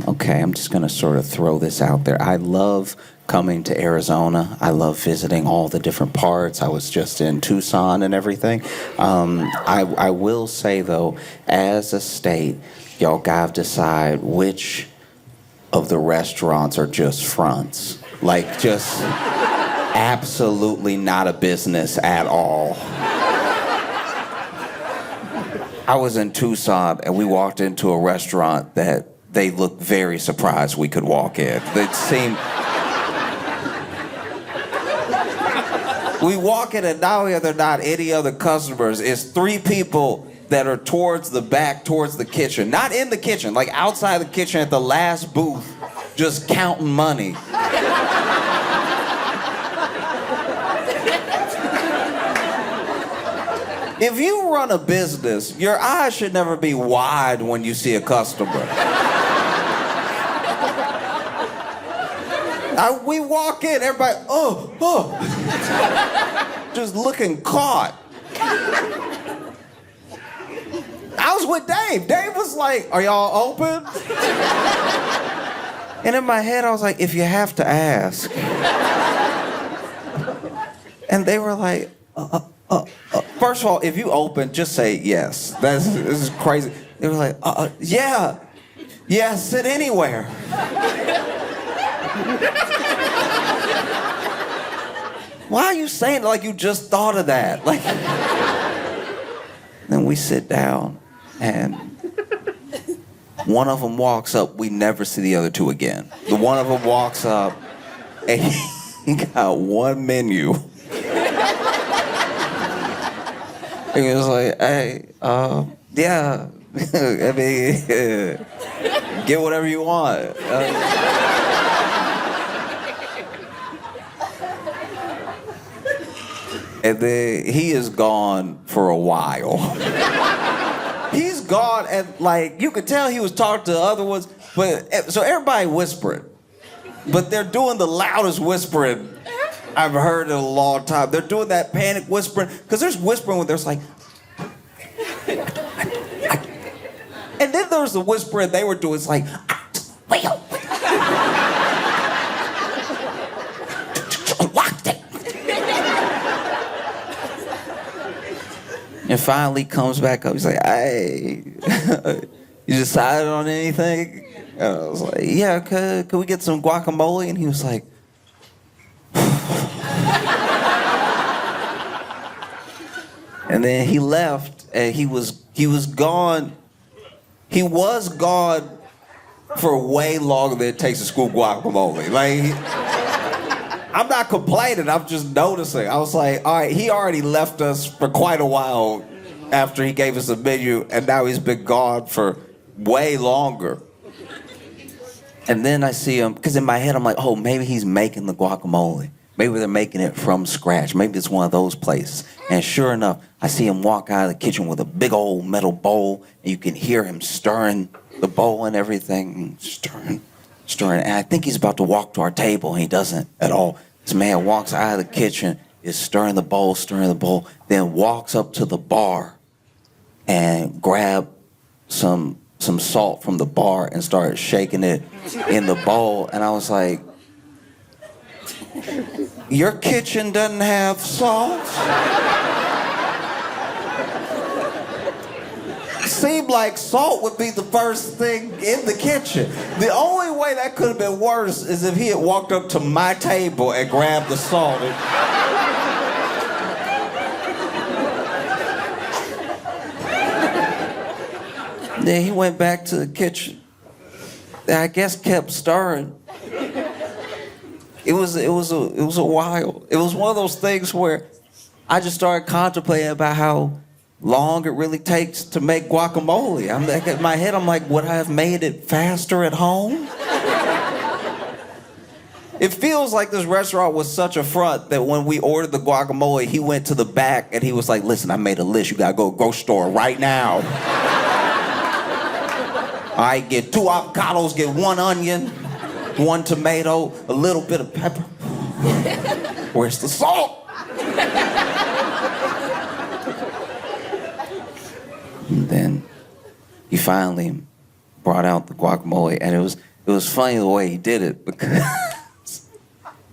okay, I'm just going to sort of throw this out there. I love coming to Arizona. I love visiting all the different parts. I was just in Tucson and everything. I will say, though, as a state, y'all got to decide which of the restaurants are just fronts. Like, just absolutely not a business at all. I was in Tucson, and we walked into a restaurant that they looked very surprised we could walk in. It seemed... We walk in, and now there are not any other customers. It's 3 people that are towards the back, towards the kitchen. Not in the kitchen, like outside the kitchen at the last booth, just counting money. If you run a business, your eyes should never be wide when you see a customer. We walk in, everybody, just looking caught. I was with Dave. Dave was like, are y'all open? And in my head, I was like, if you have to ask. And they were like, first of all, if you open, just say yes. This is crazy. They were like, yeah, sit anywhere. Why are you saying it like you just thought of that? Like, then we sit down, and one of them walks up. We never see the other 2 again. The one of them walks up, and he got one menu. He was like, hey, yeah, I mean, get whatever you want. And then he is gone for a while. He's gone, and like, you could tell he was talking to the other ones, but so everybody whispering. But they're doing the loudest whispering I've heard in a long time. They're doing that panic whispering, because there's whispering when there's like, and then there's the whispering they were doing. It's like, well, and finally comes back up. He's like, hey, you decided on anything? And I was like, yeah, could we get some guacamole? And he was like, and then he left, and he was gone. He was gone for way longer than it takes to scoop guacamole. Like, I'm not complaining, I'm just noticing. I was like, all right, he already left us for quite a while after he gave us a menu, and now he's been gone for way longer. And then I see him, because in my head I'm like, oh, maybe he's making the guacamole. Maybe they're making it from scratch. Maybe it's one of those places. And sure enough, I see him walk out of the kitchen with a big old metal bowl, and you can hear him stirring the bowl and everything, stirring. And I think he's about to walk to our table, and he doesn't at all. This man walks out of the kitchen, is stirring the bowl, then walks up to the bar and grabs some salt from the bar and started shaking it in the bowl. And I was like, your kitchen doesn't have salt? Seemed like salt would be the first thing in the kitchen. The only way that could have been worse is if he had walked up to my table and grabbed the salt. Then he went back to the kitchen. I guess kept stirring. It was a while. It was one of those things where I just started contemplating about how long it really takes to make guacamole. I'm like, in my head, I'm like, would I have made it faster at home? It feels like this restaurant was such a front that when we ordered the guacamole, he went to the back and he was like, listen, I made a list. You gotta go to the grocery store right now. All right, get 2 avocados, get 1 onion, 1 tomato, a little bit of pepper. Where's the salt? And then he finally brought out the guacamole, and it was funny the way he did it because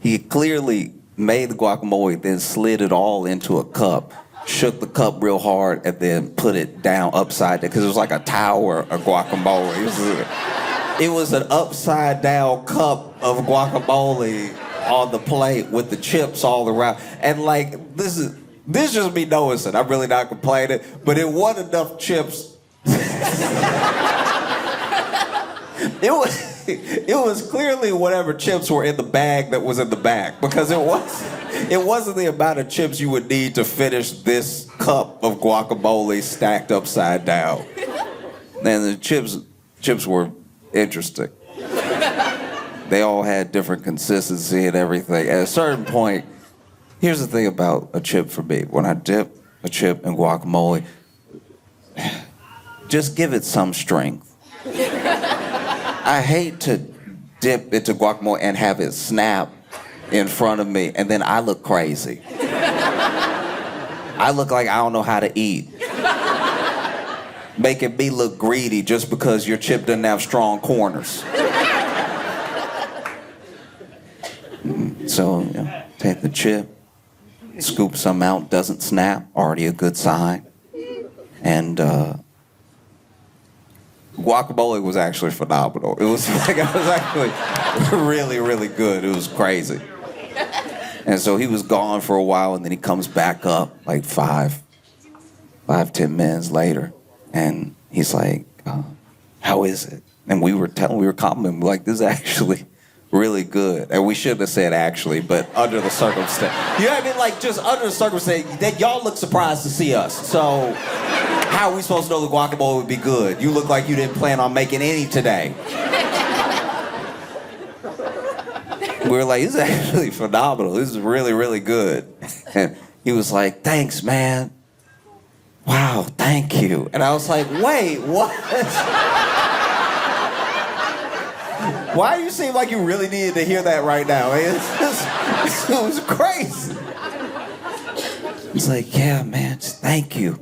he clearly made the guacamole, then slid it all into a cup, shook the cup real hard, and then put it down upside down because it was like a tower of guacamole. It was an upside down cup of guacamole on the plate with the chips all around, and like this just me noticing. I'm really not complaining, but it wasn't enough chips. It was clearly whatever chips were in the bag that was in the bag, because it wasn't the amount of chips you would need to finish this cup of guacamole stacked upside down. And the chips were interesting. They all had different consistency and everything. At a certain point, here's the thing about a chip for me. When I dip a chip in guacamole, just give it some strength. I hate to dip into guacamole and have it snap in front of me, and then I look crazy. I look like I don't know how to eat. Making me look greedy just because your chip doesn't have strong corners. So, take the chip, scoop some out, doesn't snap, already a good sign. And guacamole was actually phenomenal. It was actually really, really good. It was crazy. And so he was gone for a while, and then he comes back up like 10 minutes later, and he's like, how is it? And we were complimenting, like, this is actually really good. And we shouldn't have said actually, but under the circumstance. You know what I mean? Like, just under the circumstance, that y'all look surprised to see us. So how are we supposed to know the guacamole would be good? You look like you didn't plan on making any today. We were like, this is actually phenomenal. This is really, really good. And he was like, thanks, man. Wow, thank you. And I was like, wait, what? Why do you seem like you really needed to hear that right now? It was crazy. He's like, yeah, man, thank you.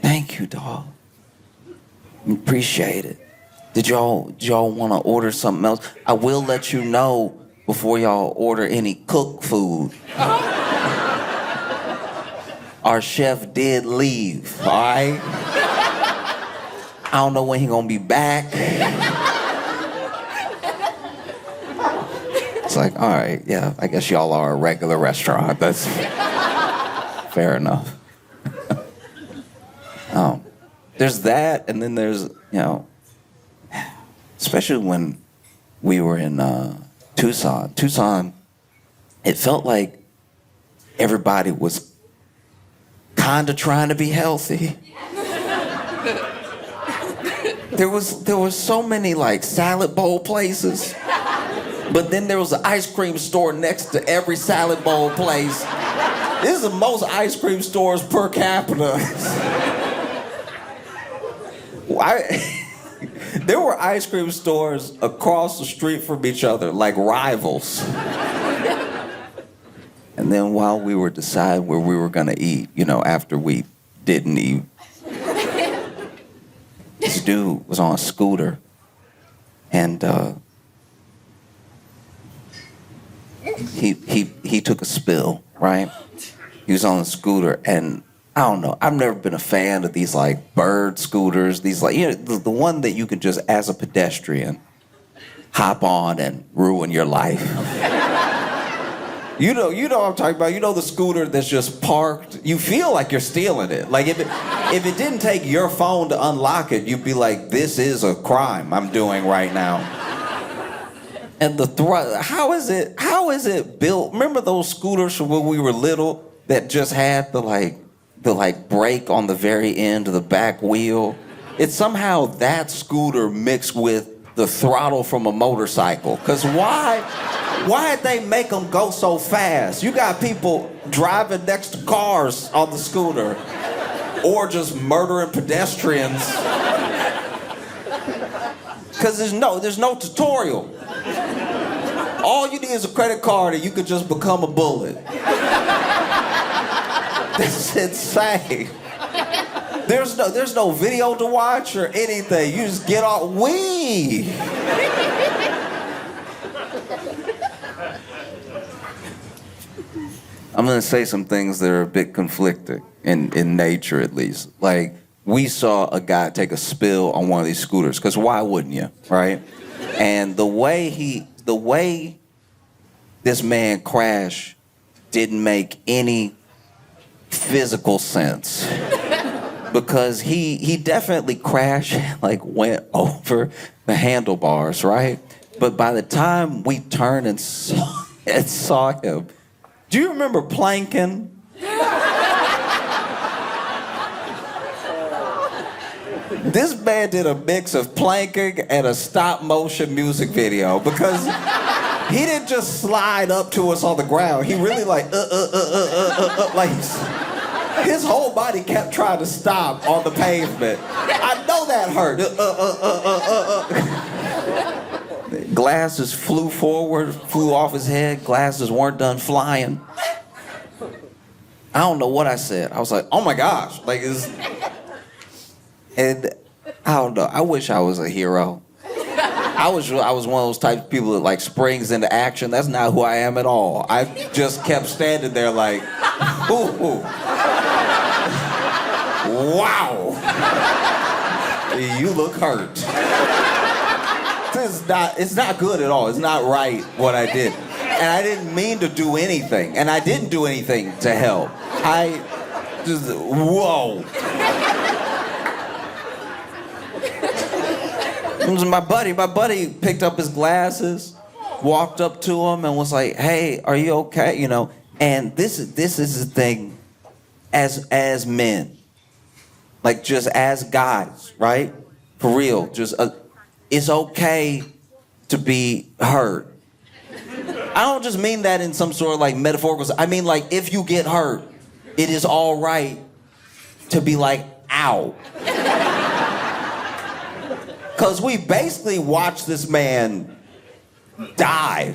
Thank you, dog. Appreciate it. Did y'all want to order something else? I will let you know before y'all order any cooked food. Our chef did leave, all right? I don't know when he gonna be back. It's like, all right, yeah, I guess y'all are a regular restaurant. That's fair enough. There's that, and then there's, especially when we were in Tucson, it felt like everybody was kind of trying to be healthy. There was so many like salad bowl places, but then there was an ice cream store next to every salad bowl place. This is the most ice cream stores per capita. There were ice cream stores across the street from each other, like rivals. And then while we were deciding where we were gonna eat, after we didn't eat, this dude was on a scooter, and he took a spill, right? He was on a scooter, and I don't know, I've never been a fan of these like bird scooters, these like, the one that you can just, as a pedestrian, hop on and ruin your life. You know what I'm talking about. The scooter that's just parked. You feel like you're stealing it. Like if it didn't take your phone to unlock it, you'd be like, this is a crime I'm doing right now. And how is it built? Remember those scooters from when we were little that just had the brake on the very end of the back wheel? It's somehow that scooter mixed with the throttle from a motorcycle. Because why'd they make them go so fast? You got people driving next to cars on the scooter or just murdering pedestrians. Because there's no tutorial. All you need is a credit card and you could just become a bullet. This is insane. There's no video to watch or anything. You just get off. I'm gonna say some things that are a bit conflicting in nature, at least. Like, we saw a guy take a spill on one of these scooters, because why wouldn't you, right? And the way this man crashed didn't make any physical sense. Because he definitely crashed, like went over the handlebars, right? But by the time we turned and saw him, do you remember planking? This man did a mix of planking and a stop motion music video, because he didn't just slide up to us on the ground. He really like like his whole body kept trying to stop on the pavement. I know that hurt. Glasses flew forward, flew off his head. Glasses weren't done flying. I don't know what I said. I was like, oh my gosh. And I don't know. I wish I was a hero. I was one of those types of people that like springs into action. That's not who I am at all. I just kept standing there like, ooh. Wow. You look hurt. It's not good at all. It's not right what I did. And I didn't mean to do anything. And I didn't do anything to help. I just, whoa. It was my buddy picked up his glasses, walked up to him and was like, hey, are you okay? You know, and this is the thing as men. Like, just as guys, right? For real, just it's okay to be hurt. I don't just mean that in some sort of like metaphorical sense. I mean, like, if you get hurt, it is all right to be like, ow. Because we basically watched this man die.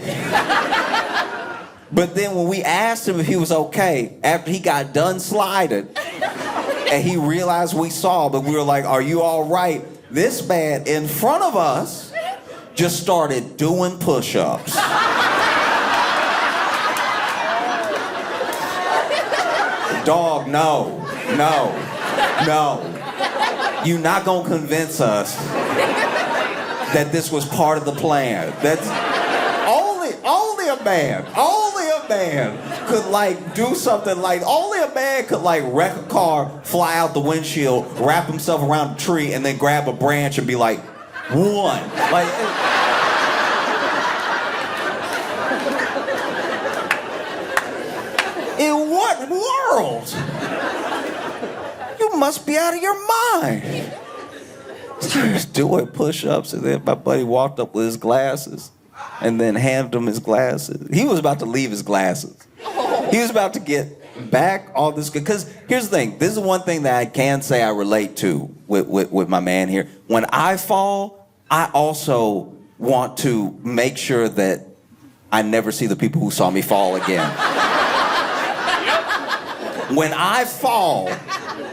But then when we asked him if he was okay, after he got done sliding, and he realized we saw, but we were like, are you all right? This man in front of us just started doing push-ups. Dog, no. You're not gonna convince us that this was part of the plan. That's only a man could like do something like, only a man could like wreck a car, fly out the windshield, wrap himself around a tree, and then grab a branch and be like, one. Like, in what world? You must be out of your mind. Just doing push-ups, and then my buddy walked up with his glasses and then handed him his glasses. He was about to leave his glasses. He was about to get back all this, because here's the thing. This is one thing that I can say I relate to with my man here. When I fall, I also want to make sure that I never see the people who saw me fall again. When I fall,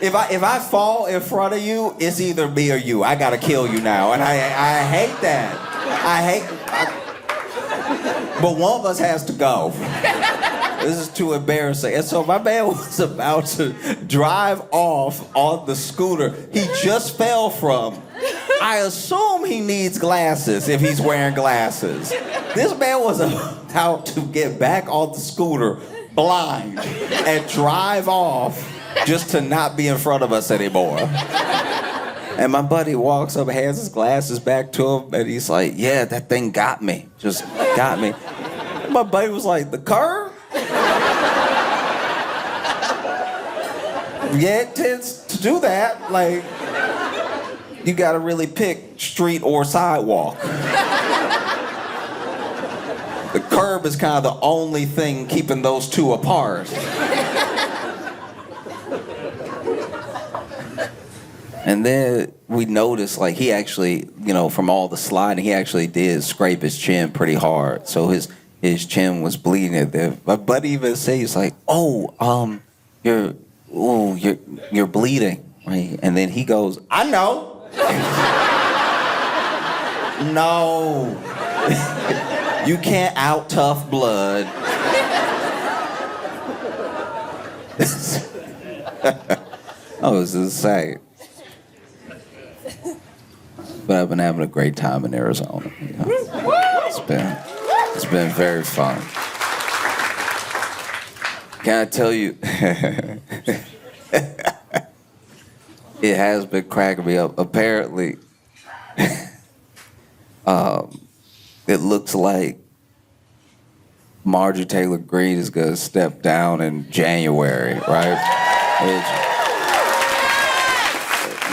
if I fall in front of you, it's either me or you. I gotta kill you now, and I hate that. But one of us has to go. This is too embarrassing. And so my man was about to drive off on the scooter he just fell from. I assume he needs glasses if he's wearing glasses. This man was about to get back on the scooter blind and drive off just to not be in front of us anymore. And my buddy walks up, hands his glasses back to him, and he's like, yeah, that thing got me. Just got me. And my buddy was like, the curve? Yeah, it tends to do that. Like, you gotta really pick street or sidewalk. The curb is kind of the only thing keeping those two apart. And then we noticed, like, he actually, you know, from all the sliding, he actually did scrape his chin pretty hard. So his chin was bleeding there. My buddy even said, he's like, you're bleeding. right? And then he goes, I know. No. You can't out tough blood. I was insane. But I've been having a great time in Arizona. You know? It's been very fun. Can I tell you? It has been cracking me up. Apparently, it looks like Marjorie Taylor Greene is gonna step down in January, right?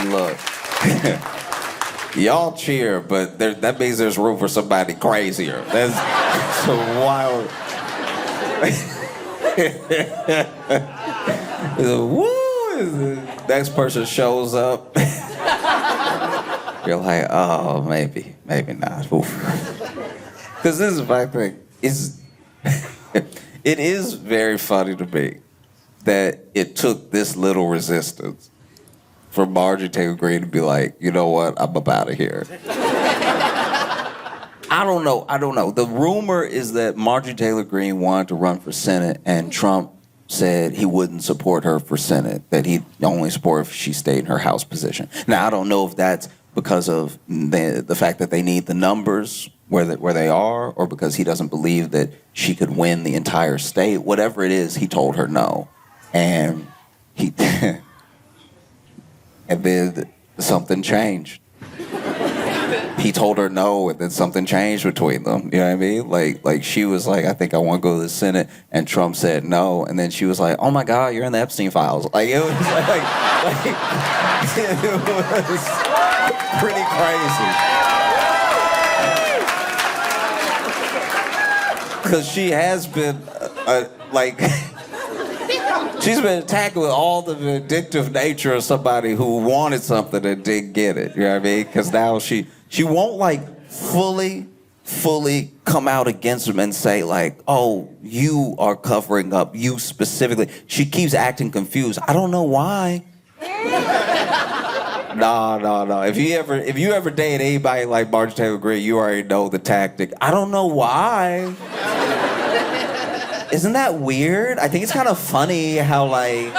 Look, y'all cheer, but that means there's room for somebody crazier. That's so wild. Woo! Next person shows up. You're like, oh, maybe not. Because this is my thing. It is very funny to me that it took this little resistance for Marjorie Taylor Greene to be like, you know what, I'm up out of here. I don't know. The rumor is that Marjorie Taylor Greene wanted to run for Senate, and Trump said he wouldn't support her for Senate, that he'd only support if she stayed in her House position. Now, I don't know if that's because of the fact that they need the numbers where they are, or because he doesn't believe that she could win the entire state. Whatever it is, he told her no. And and then something changed. He told her no, and then something changed between them. You know what I mean? Like she was like, I think I want to go to the Senate, and Trump said no, and then she was like, oh my God, you're in the Epstein files. Like it was like it was pretty crazy. Because she has been she's been attacked with all the vindictive nature of somebody who wanted something and didn't get it. You know what I mean? Because now she won't like fully come out against him and say like, oh, you are covering up, you specifically. She keeps acting confused. I don't know why. No. If you ever date anybody like Marjorie Taylor Greene, you already know the tactic. I don't know why. Isn't that weird? I think it's kind of funny how like...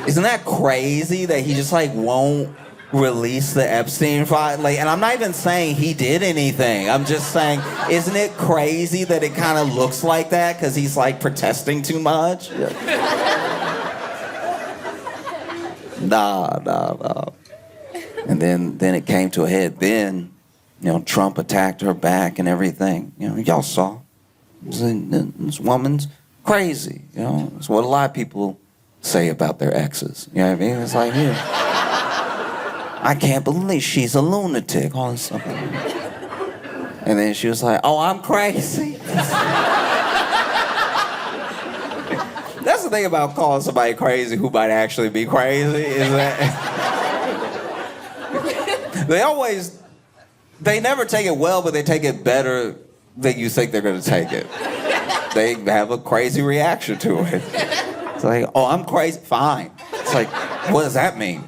Isn't that crazy that he just like won't release the Epstein file? Like, and I'm not even saying he did anything. I'm just saying, isn't it crazy that it kind of looks like that because he's like protesting too much? No. And then it came to a head. Then, you know, Trump attacked her back and everything. You know, y'all saw. This woman's crazy. You know, it's what a lot of people say about their exes. You know what I mean? It's like, yeah, I can't believe she's a lunatic. All this stuff. And then she was like, oh, I'm crazy. That's the thing about calling somebody crazy who might actually be crazy, is that they never take it well, but they take it better than you think they're going to take it. They have a crazy reaction to it. It's like, oh, I'm crazy. Fine. It's like, what does that mean?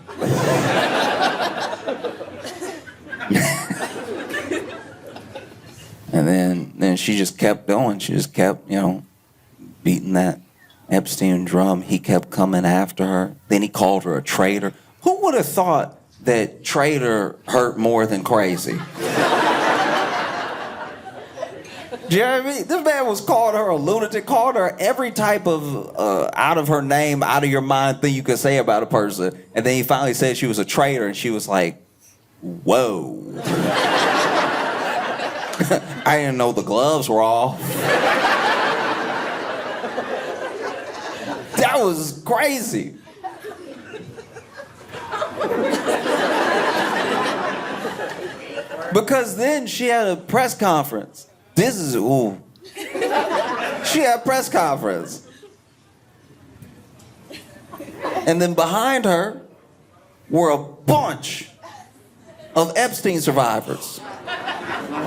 And then she just kept going. She just kept, you know, beating that Epstein drum. He kept coming after her. Then he called her a traitor. Who would have thought that traitor hurt more than crazy? Do you know what I mean? This man was calling her a lunatic, called her every type of out of her name, out of your mind thing you could say about a person. And then he finally said she was a traitor, and she was like, whoa. I didn't know the gloves were off. That was crazy. Because then she had a press conference. She had a press conference. And then behind her were a bunch of Epstein survivors.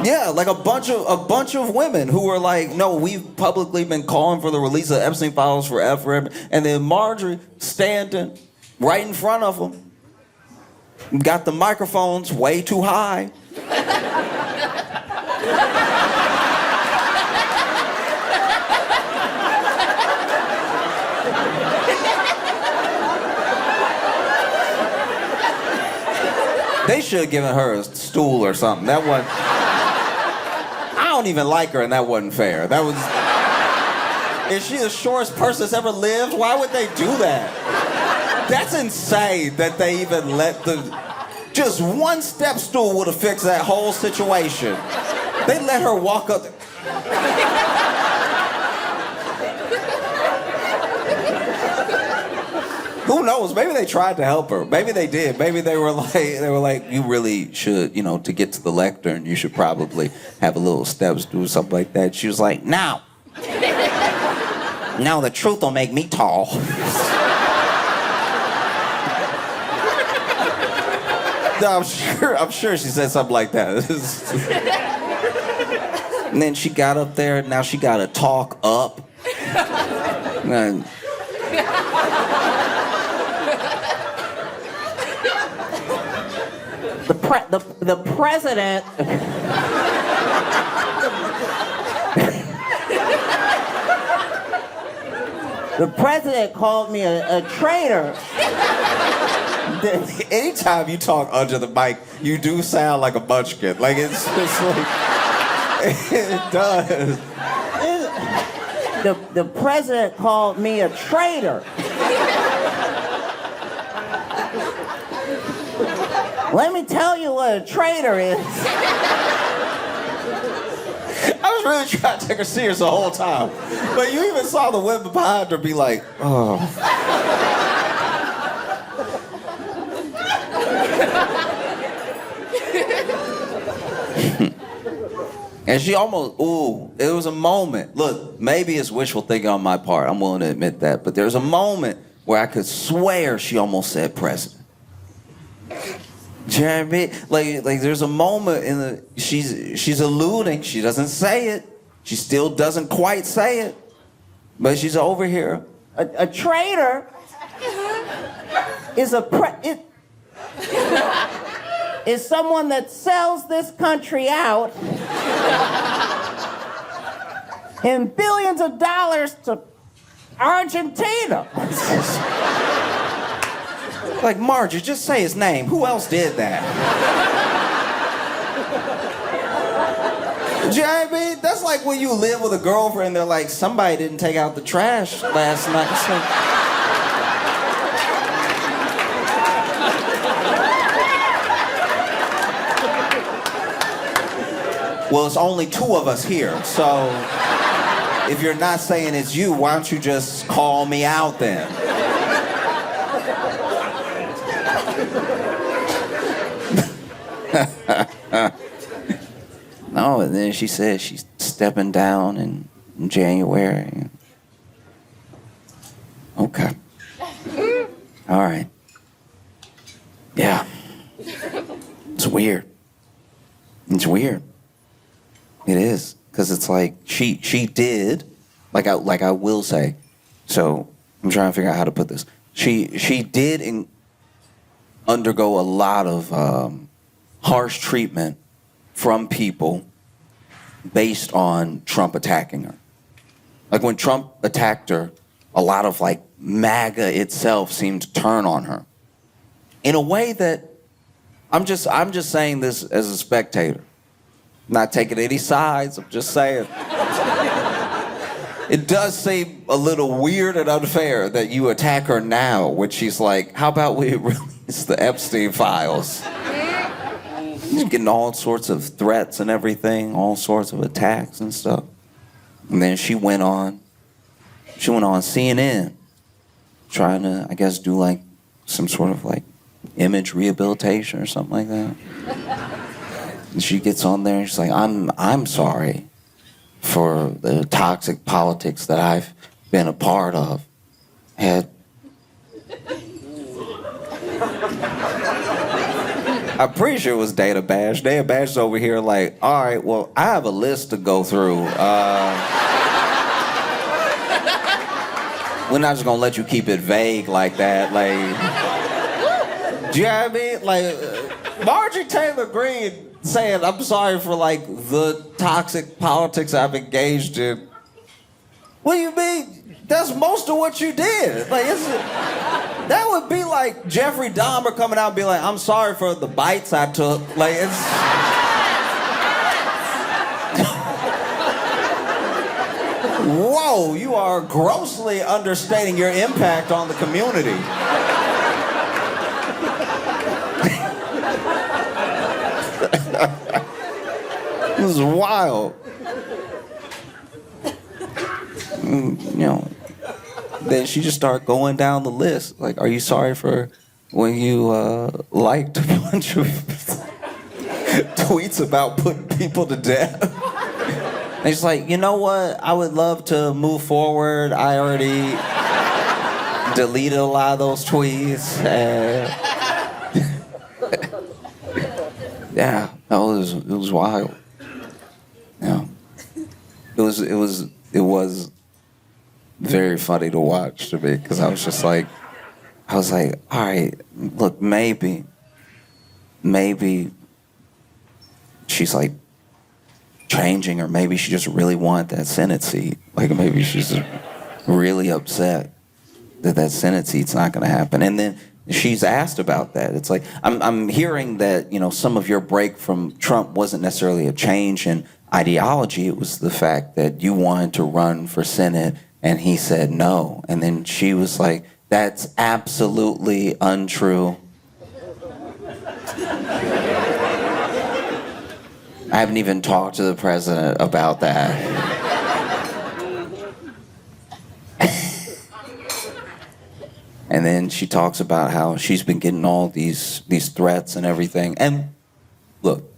Yeah, like a bunch of women who were like, no, we've publicly been calling for the release of Epstein files forever, and then Marjorie standing right in front of them, got the microphones way too high. They should have given her a stool or something. That wasn't. I don't even like her, and that wasn't fair. That was. Is she the shortest person that's ever lived? Why would they do that? That's insane that they even let the. Just one step stool would have fixed that whole situation. They let her walk up. Who knows? Maybe they tried to help her. Maybe they did. Maybe they were like, you really should, to get to the lectern, you should probably have a little steps, do something like that. She was like, now the truth will make me tall. No, I'm sure she said something like that. And then she got up there. Now she got to talk up. And, the president. The president called me a traitor. Anytime you talk under the mic, you do sound like a munchkin. Like it's just like it does. The president called me a traitor. Let me tell you what a traitor is. I was really trying to take her serious the whole time. But you even saw the women behind her be like, oh. And she almost, it was a moment. Look, maybe it's wishful thinking on my part. I'm willing to admit that. But there's a moment where I could swear she almost said president. Do you know what I mean? Like there's a moment in the she's alluding. She doesn't say it. She still doesn't quite say it. But she's over here. A traitor is is someone that sells this country out in billions of dollars to Argentina. Like, Margie, just say his name. Who else did that? Do you know what I mean? That's like when you live with a girlfriend, they're like, somebody didn't take out the trash last night. It's like, well, it's only two of us here, so if you're not saying it's you, why don't you just call me out then? No, and then she said she's stepping down in January. Okay. All right. Yeah. It's weird. It's weird. It is. Because it's like she did, like I will say, so I'm trying to figure out how to put this. She did undergo a lot of harsh treatment from people based on Trump attacking her. Like when Trump attacked her, a lot of like MAGA itself seemed to turn on her. In a way that I'm just saying this as a spectator. Not taking any sides, I'm just saying. It does seem a little weird and unfair that you attack her now when she's like, how about we release the Epstein files? She's getting all sorts of threats and everything, all sorts of attacks and stuff. And then she went on CNN, trying to, I guess, do like some sort of like image rehabilitation or something like that. And she gets on there and she's like, I'm sorry for the toxic politics that I've been a part of. I'm pretty sure it was Data Bash. Data Bash is over here like, all right, well, I have a list to go through. We're not just gonna let you keep it vague like that. Like, do you know what I mean? Like, Marjorie Taylor Greene saying, I'm sorry for like the toxic politics I've engaged in. What do you mean? That's most of what you did. Like, that would be like Jeffrey Dahmer coming out and be like, I'm sorry for the bites I took. Like, it's... Whoa, you are grossly understating your impact on the community. This is wild. You know, then she just started going down the list. Like, are you sorry for when you liked a bunch of tweets about putting people to death? And she's like, you know what? I would love to move forward. I already deleted a lot of those tweets. Yeah, it was wild. Yeah, it was very funny to watch to me because I was like, all right, look, maybe she's like changing, or maybe she just really wanted that Senate seat. Like, maybe she's really upset that Senate seat's not going to happen. And then she's asked about that. It's like, I'm hearing that, you know, some of your break from Trump wasn't necessarily a change in ideology. It was the fact that you wanted to run for Senate and he said no. And then she was like, that's absolutely untrue. I haven't even talked to the president about that. And then she talks about how she's been getting all these threats and everything. And look,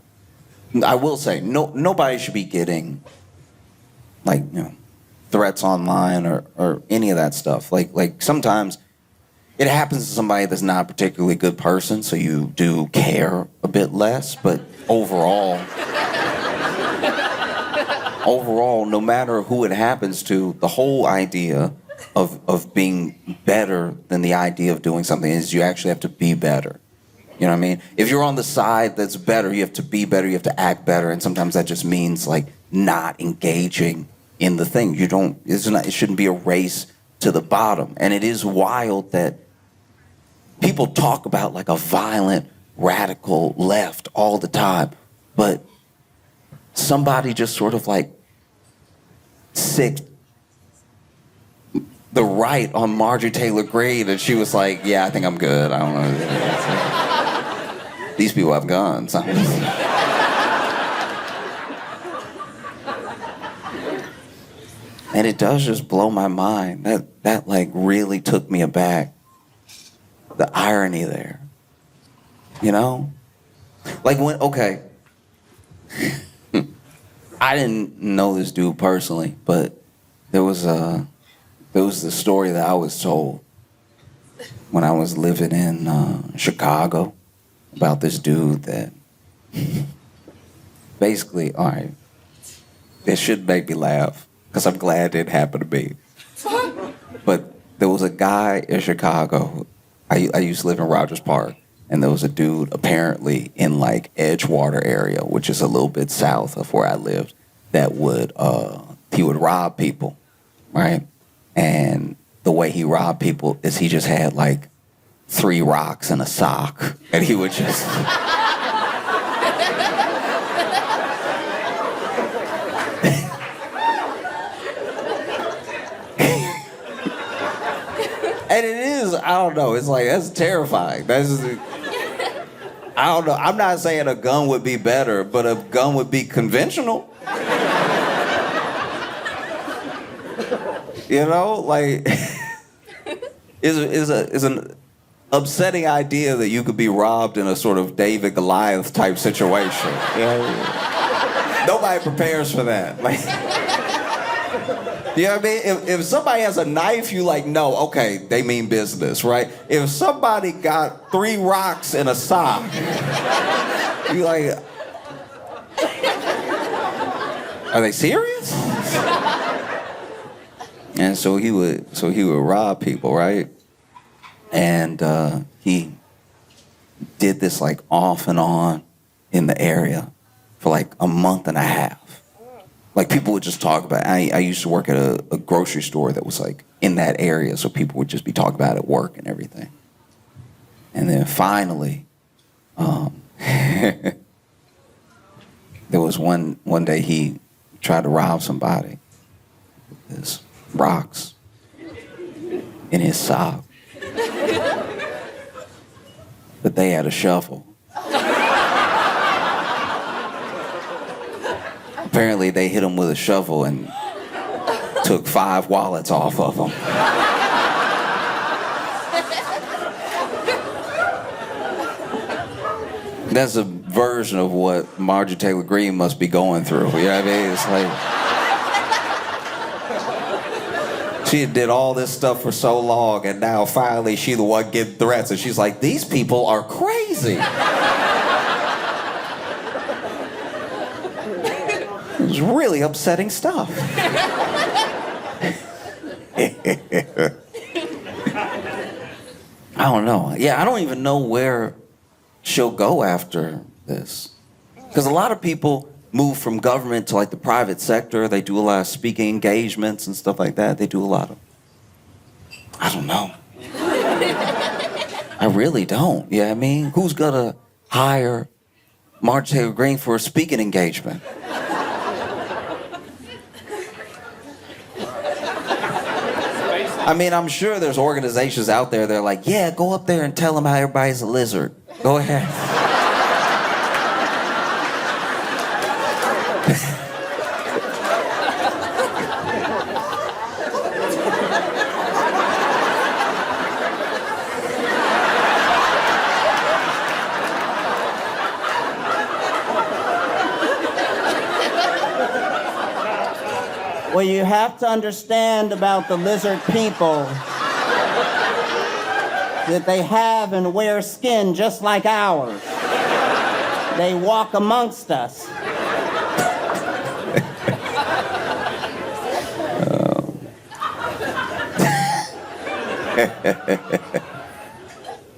I will say, nobody should be getting, like, you know, threats online or any of that stuff. Like sometimes it happens to somebody that's not a particularly good person, so you do care a bit less. But overall, no matter who it happens to, the whole idea of being better than the idea of doing something is you actually have to be better. You know what I mean? If you're on the side that's better, you have to be better, you have to act better, and sometimes that just means like not engaging in the thing. It shouldn't be a race to the bottom. And it is wild that people talk about like a violent, radical left all the time, but somebody just sort of like sick the right on Marjorie Taylor Greene, and she was like, yeah, I think I'm good. I don't know. These people have guns. And it does just blow my mind. That like really took me aback. The irony there. You know? Like okay. I didn't know this dude personally, but there was the story that I was told when I was living in Chicago about this dude that basically, all right, it should make me laugh because I'm glad it happened to me. But there was a guy in Chicago. I used to live in Rogers Park, and there was a dude apparently in like Edgewater area, which is a little bit south of where I lived, that he would rob people, right? And the way he robbed people is he just had like 3 rocks and a sock, and he would just and it is, I don't know, it's like, that's terrifying. I don't know, I'm not saying a gun would be better, but a gun would be conventional. You know, like, is an upsetting idea that you could be robbed in a sort of David Goliath type situation. You know? Nobody prepares for that. Like, You know what I mean? If somebody has a knife, you like, no, okay, they mean business, right? If somebody got 3 rocks and a sock, you like, are they serious? And so he would rob people, right? And he did this like off and on in the area for like a month and a half. Like people would just talk about it. I used to work at a grocery store that was like in that area, so people would just be talking about it at work and everything. And then finally, there was one day he tried to rob somebody. There's rocks in his sock. But they had a shovel. Apparently they hit him with a shovel and took 5 wallets off of him. That's a version of what Marjorie Taylor Greene must be going through. You know what I mean? It's like she did all this stuff for so long, and now finally she the one getting threats, and she's like, these people are crazy. It was really upsetting stuff. I don't know. Yeah, I don't even know where she'll go after this. Because a lot of people move from government to like the private sector. They do a lot of speaking engagements and stuff like that. They do a lot of... I don't know. I really don't. You know what I mean? Who's gonna hire Marjorie Taylor Greene for a speaking engagement? I mean, I'm sure there's organizations out there that are like, yeah, go up there and tell them how everybody's a lizard. Go ahead. What you have to understand about the lizard people that they have and wear skin just like ours. They walk amongst us.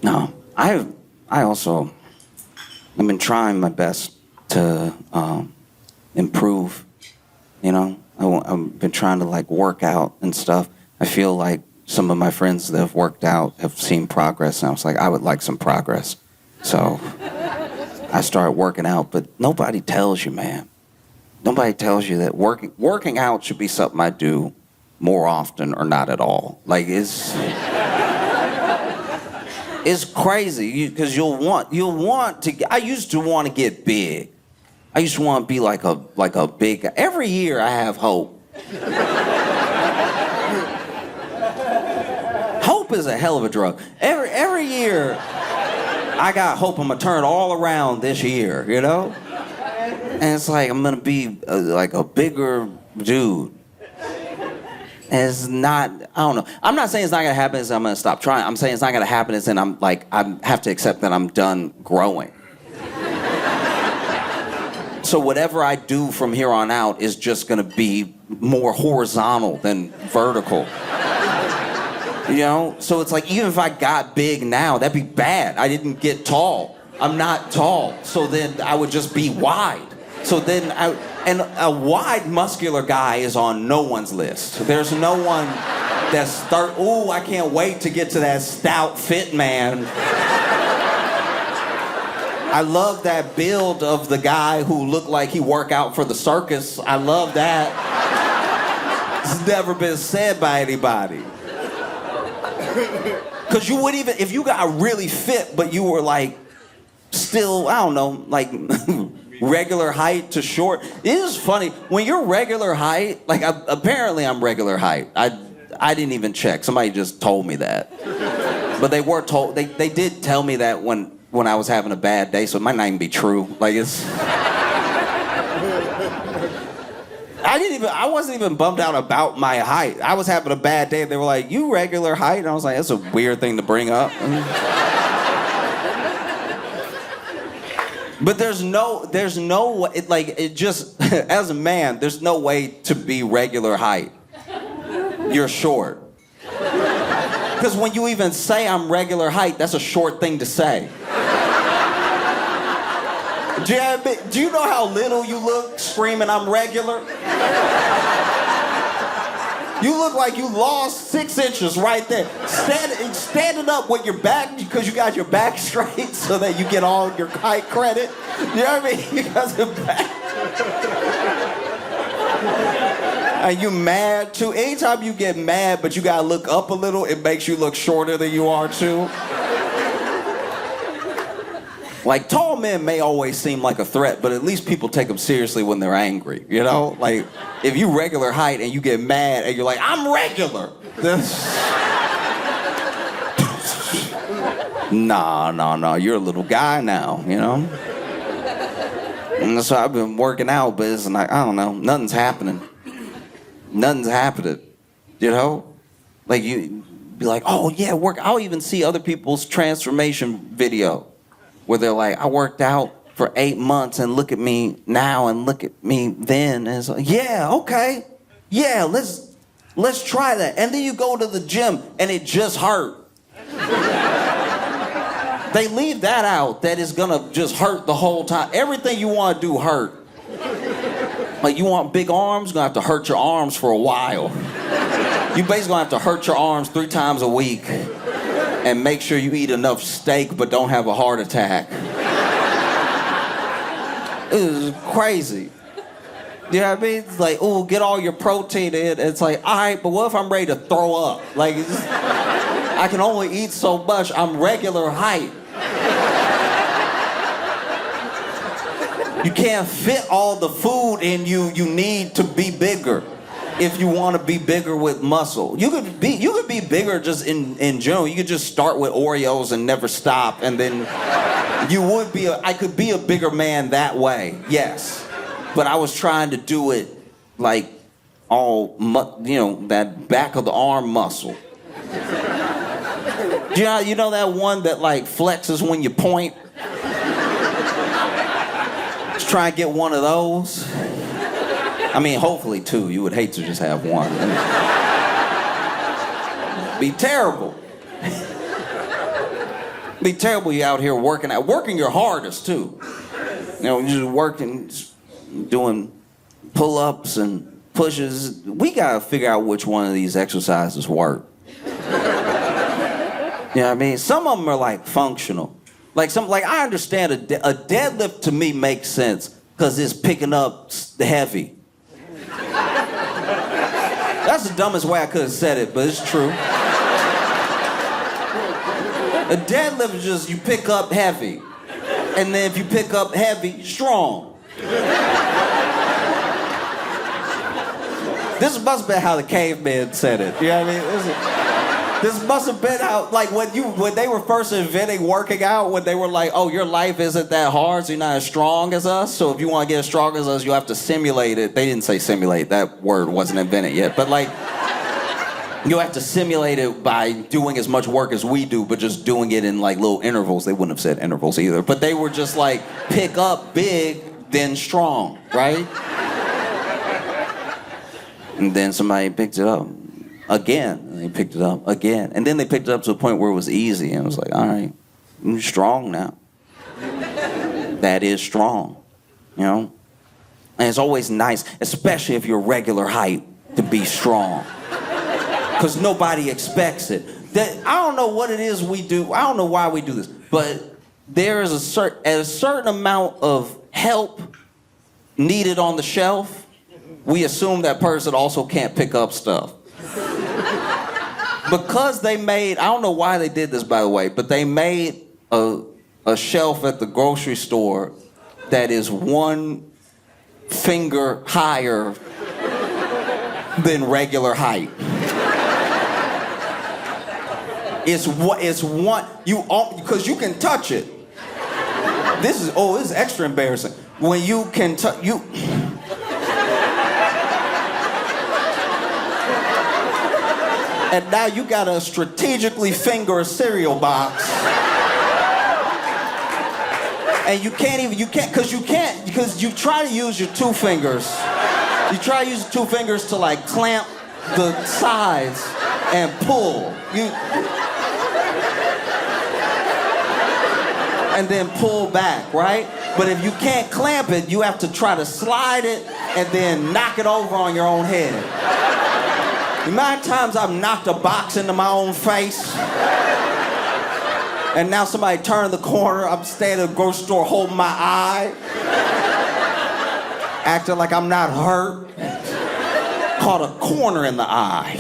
No, I've been trying my best to improve, you know. I've been trying to like work out and stuff. I feel like some of my friends that have worked out have seen progress, and I was like, I would like some progress. So I started working out, but nobody tells you, man. Nobody tells you that working out should be something I do more often or not at all. Like it's crazy because you'll want to. I used to want to get big. I used to want to be like a big... Every year I have hope. Hope is a hell of a drug. Every year I got hope I'm going to turn it all around this year, you know? And it's like I'm going to be like a bigger dude. And it's not... I don't know. I'm not saying it's not going to happen as I'm going to stop trying. I'm saying it's not going to happen as in I have to accept that I'm done growing. So whatever I do from here on out is just going to be more horizontal than vertical. You know? So it's like, even if I got big now, that'd be bad. I didn't get tall. I'm not tall. So then I would just be wide. So then and a wide, muscular guy is on no one's list. There's no one that's ooh, I can't wait to get to that stout, fit man. I love that build of the guy who looked like he worked out for the circus. I love that. It's never been said by anybody. Because you would even, if you got really fit, but you were like, still, I don't know, like regular height to short. It is funny, when you're regular height, like apparently I'm regular height. I didn't even check. Somebody just told me that. But they were told, they did tell me that when I was having a bad day, so it might not even be true. Like it's... I wasn't even bummed out about my height. I was having a bad day. They were like, "You regular height?" And I was like, "That's a weird thing to bring up." But there's no way, as a man, there's no way to be regular height. You're short. Because when you even say I'm regular height, that's a short thing to say. Do you know how little you look screaming I'm regular? You look like you lost 6 inches right there. Standing up with your back, because you got your back straight so that you get all your height credit. You know what I mean? Because of back. And you mad too. Anytime you get mad, but you gotta look up a little, it makes you look shorter than you are too. Like, tall men may always seem like a threat, but at least people take them seriously when they're angry, you know? Like, if you regular height and you get mad and you're like, I'm regular. No, you're a little guy now, you know? And so I've been working out, but it's like, I don't know, nothing's happening. Nothing's happening, you know? Like, you be like, oh yeah, work. I'll even see other people's transformation video where they're like, I worked out for 8 months and look at me now and look at me then. And it's like, yeah, okay. Yeah, let's try that. And then you go to the gym and it just hurt. They leave that out, that is gonna just hurt the whole time. Everything you wanna do hurt. Like, you want big arms, you're gonna have to hurt your arms for a while. You basically gonna have to hurt your arms 3 times a week and make sure you eat enough steak but don't have a heart attack. It was crazy. You know what I mean? It's like, oh, get all your protein in. It's like, all right, but what if I'm ready to throw up? Like, I can only eat so much. I'm regular height. You can't fit all the food in you. You need to be bigger if you want to be bigger with muscle. You could be bigger just in general. You could just start with Oreos and never stop, and then I could be a bigger man that way, yes. But I was trying to do it like that back of the arm muscle. You know that one that like flexes when you point? Just try and get one of those. I mean, hopefully 2. You would hate to just have one. Be terrible. Be terrible. You out here working your hardest too. You know, just working, doing pull-ups and pushes. We gotta figure out which one of these exercises work. You know what I mean? Some of them are like functional. Like I understand a deadlift to me makes sense because it's picking up the heavy. That's the dumbest way I could have said it, but it's true. A deadlift is just you pick up heavy. And then if you pick up heavy, strong. This must have been how the cavemen said it. You know what I mean? This must have been how, like, when they were first inventing working out, when they were like, oh, your life isn't that hard, so you're not as strong as us, so if you want to get as strong as us, you have to simulate it. They didn't say simulate, that word wasn't invented yet, but like, you have to simulate it by doing as much work as we do, but just doing it in like little intervals. They wouldn't have said intervals either, but they were just like, pick up big, then strong, right? And then somebody picked it up. Again, and they picked it up again. And then they picked it up to the point where it was easy. And it was like, all right, you're strong now. That is strong, you know? And it's always nice, especially if you're regular height, to be strong. Because nobody expects it. I don't know what it is we do. I don't know why we do this. But there is a certain amount of help needed on the shelf, we assume that person also can't pick up stuff. Because they made, I don't know why they did this, by the way, but they made a shelf at the grocery store that is 1 finger higher than regular height. It's one, because you can touch it. This is extra embarrassing. When you can touch, And now you gotta strategically finger a cereal box. And because you try to use your two fingers. You try to use your two fingers to like clamp the sides and pull. And then pull back, right? But if you can't clamp it, you have to try to slide it and then knock it over on your own head. The amount of times I've knocked a box into my own face, and now somebody turned the corner, I'm standing at the grocery store holding my eye, acting like I'm not hurt. Caught a corner in the eye.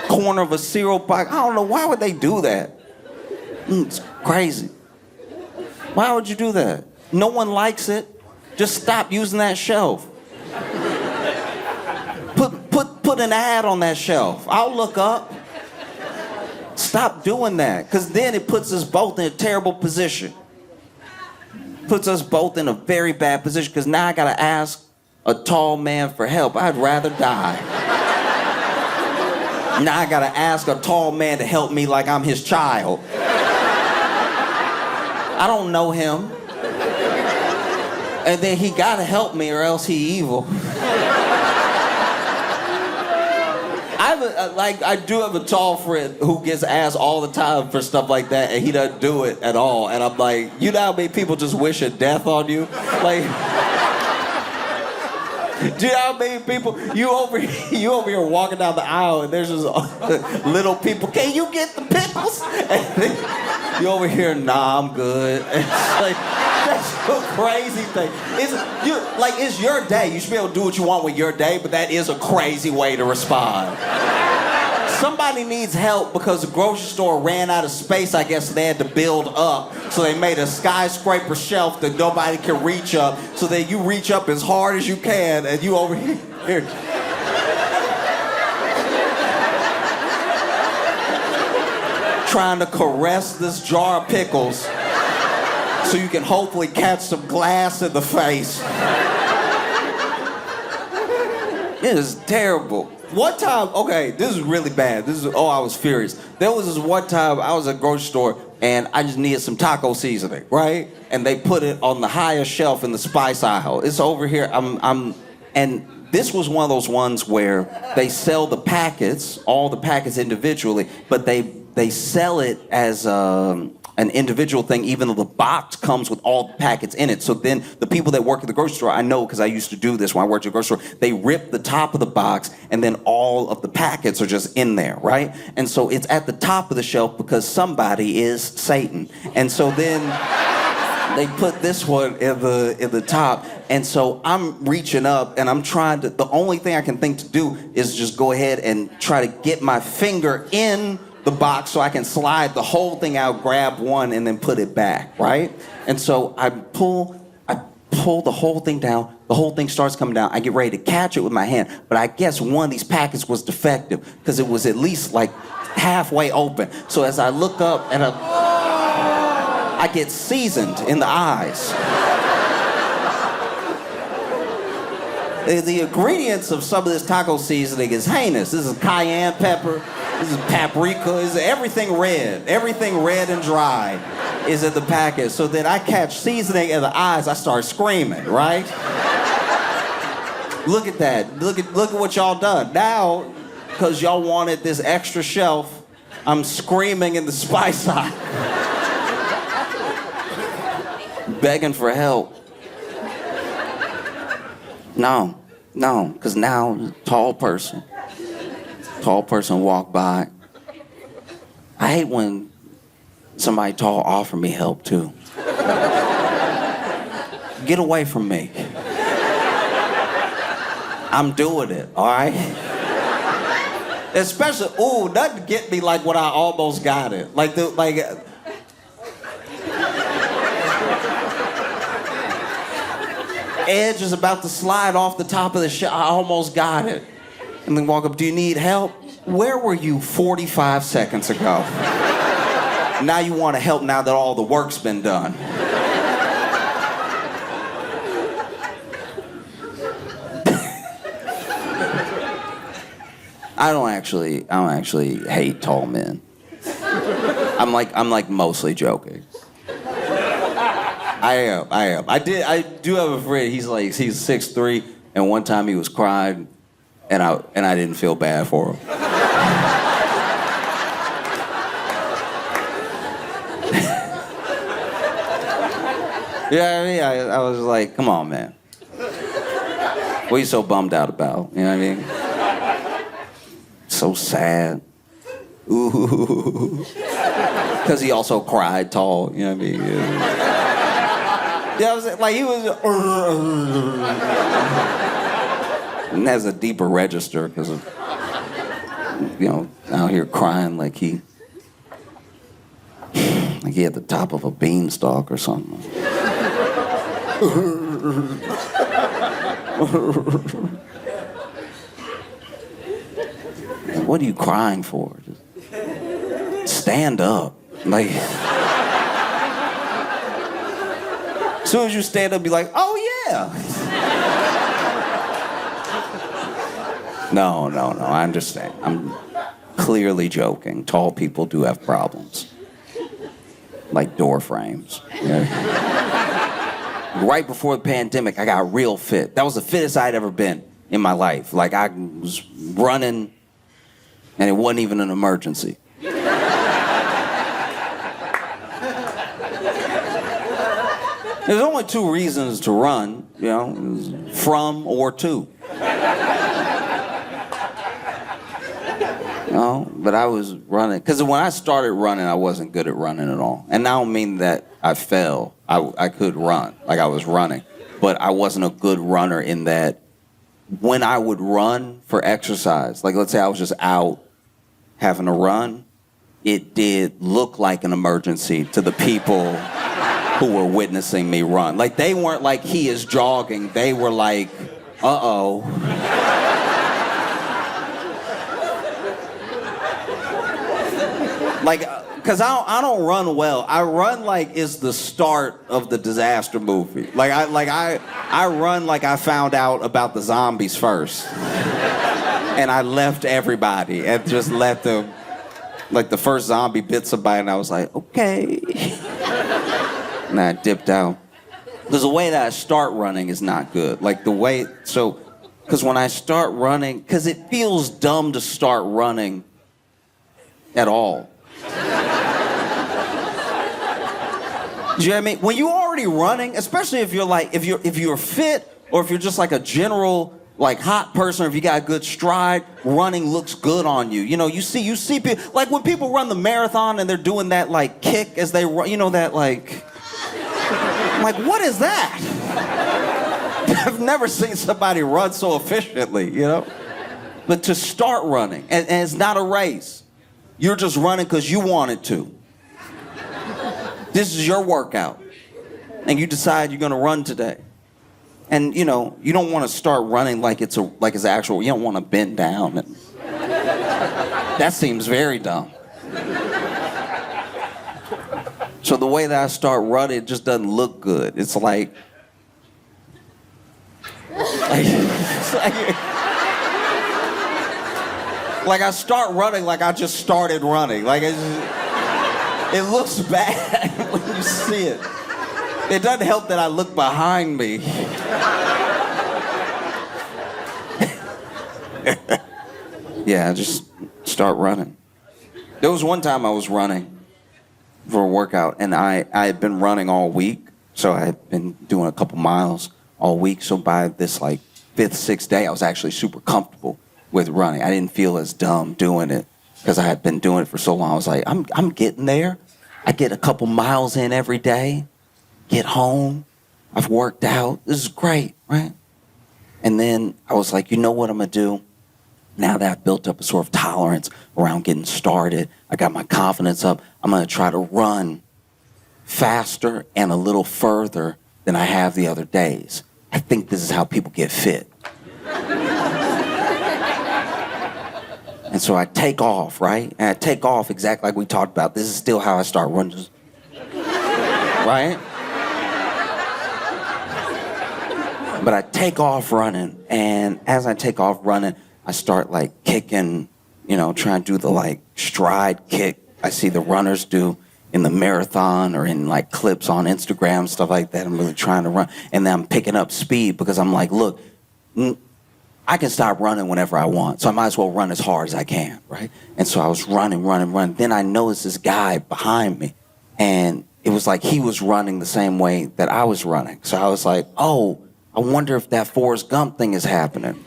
Corner of a cereal box. I don't know, why would they do that? It's crazy. Why would you do that? No one likes it. Just stop using that shelf. Put an ad on that shelf. I'll look up. Stop doing that, because then it puts us both in a terrible position. Puts us both in a very bad position, because now I gotta ask a tall man for help. I'd rather die. Now I gotta ask a tall man to help me like I'm his child. I don't know him. And then he gotta help me or else he evil. I do have a tall friend who gets asked all the time for stuff like that, and he doesn't do it at all. And I'm like, you know how many people just wish a death on you? Like, do you know how many people, you over here walking down the aisle, and there's just little people, can you get the pickles? And then you over here, nah, I'm good. It's like, that's a crazy thing. It's your day. You should be able to do what you want with your day, but that is a crazy way to respond. Somebody needs help because the grocery store ran out of space, I guess they had to build up. So they made a skyscraper shelf that nobody can reach up, so that you reach up as hard as you can, and you over here. Trying to caress this jar of pickles so you can hopefully catch some glass in the face. It is terrible. One time, okay, this is really bad. I was furious. There was this one time I was at a grocery store and I just needed some taco seasoning, right? And they put it on the highest shelf in the spice aisle. It's over here. And this was one of those ones where they sell the packets, all the packets individually, but they sell it as an individual thing, even though the box comes with all the packets in it. So then the people that work at the grocery store, I know because I used to do this when I worked at the grocery store, they rip the top of the box and then all of the packets are just in there, right? And so it's at the top of the shelf because somebody is Satan. And so then they put this one in the top. And so I'm reaching up and I'm trying to, the only thing I can think to do is just go ahead and try to get my finger in the box so I can slide the whole thing out, grab one, and then put it back, right? And so I pull the whole thing down. The whole thing starts coming down. I get ready to catch it with my hand, but I guess one of these packets was defective because it was at least like halfway open. So as I look up and I get seasoned in the eyes. The ingredients of some of this taco seasoning is heinous. This is cayenne pepper. This is paprika. This is everything red. Everything red and dry is in the packet. So then I catch seasoning in the eyes. I start screaming, right? Look at that. Look at what y'all done. Now, because y'all wanted this extra shelf, I'm screaming in the spice aisle. Begging for help. No, because now, tall person walk by. I hate when somebody tall offer me help too. Get away from me. I'm doing it, all right? Especially, nothing get me like when I almost got it. Edge is about to slide off the top of the shelf. I almost got it. And then walk up, do you need help? Where were you 45 seconds ago? Now you want to help now that all the work's been done. I don't actually hate tall men. I'm like mostly joking. I am. I do have a friend. He's 6'3", and one time he was crying, and I didn't feel bad for him. Yeah, I mean, I was like, come on, man. What are you so bummed out about? You know what I mean? So sad. Ooh. Because he also cried tall, you know what I mean? Yeah, I was like, he was... and has a deeper register because of, out here crying like he at the top of a beanstalk or something. What are you crying for? Just stand up. Like, as soon as you stand up, be like, oh yeah. No, I understand. I'm clearly joking. Tall people do have problems. Like door frames. Right before the pandemic, I got real fit. That was the fittest I'd ever been in my life. Like, I was running, and it wasn't even an emergency. There's only two reasons to run, from or to. But I was running, because when I started running, I wasn't good at running at all. And I don't mean that I fell. I could run, like I was running. But I wasn't a good runner in that when I would run for exercise, like let's say I was just out having a run, it did look like an emergency to the people who were witnessing me run. Like, they weren't like, he is jogging. They were like, uh-oh. Like, because I don't run well. I run like it's the start of the disaster movie. I run like I found out about the zombies first. And I left everybody and just let them, like the first zombie bit somebody and I was like, okay. And I dipped out. Because the way that I start running is not good. Because when I start running, because it feels dumb to start running at all. Do you know what I mean? When you're already running, especially if you're fit, or if you're just like a general like hot person, or if you got a good stride, running looks good on you. You see people, like when people run the marathon and they're doing that like kick as they run, that like, I'm like, what is that? I've never seen somebody run so efficiently, But to start running, and it's not a race. You're just running because you wanted to. This is your workout. And you decide you're going to run today. And, you don't want to start running like it's actual. You don't want to bend down. That seems very dumb. So the way that I start running, it just doesn't look good. It's like I start running like I just started running. Like it looks bad when you see it. It doesn't help that I look behind me. Yeah, I just start running. There was one time I was running for a workout, and I had been running all week, so I had been doing a couple miles all week. So by this like 5th, 6th day, I was actually super comfortable with running. I didn't feel as dumb doing it because I had been doing it for so long. I was like, I'm getting there. I get a couple miles in every day, get home, I've worked out. This is great, right? And then I was like, you know what I'm gonna do? Now that I've built up a sort of tolerance around getting started, I got my confidence up, I'm gonna try to run faster and a little further than I have the other days. I think this is how people get fit. And so I take off, right? And I take off exactly like we talked about. This is still how I start running. Right? But I take off running, and as I take off running, I start like kicking, trying to do the like stride kick I see the runners do in the marathon or in like clips on Instagram, stuff like that. I'm really trying to run. And then I'm picking up speed because I'm like, look, I can stop running whenever I want. So I might as well run as hard as I can, right? And so I was running. Then I noticed this guy behind me. And it was like he was running the same way that I was running. So I was like, oh, I wonder if that Forrest Gump thing is happening.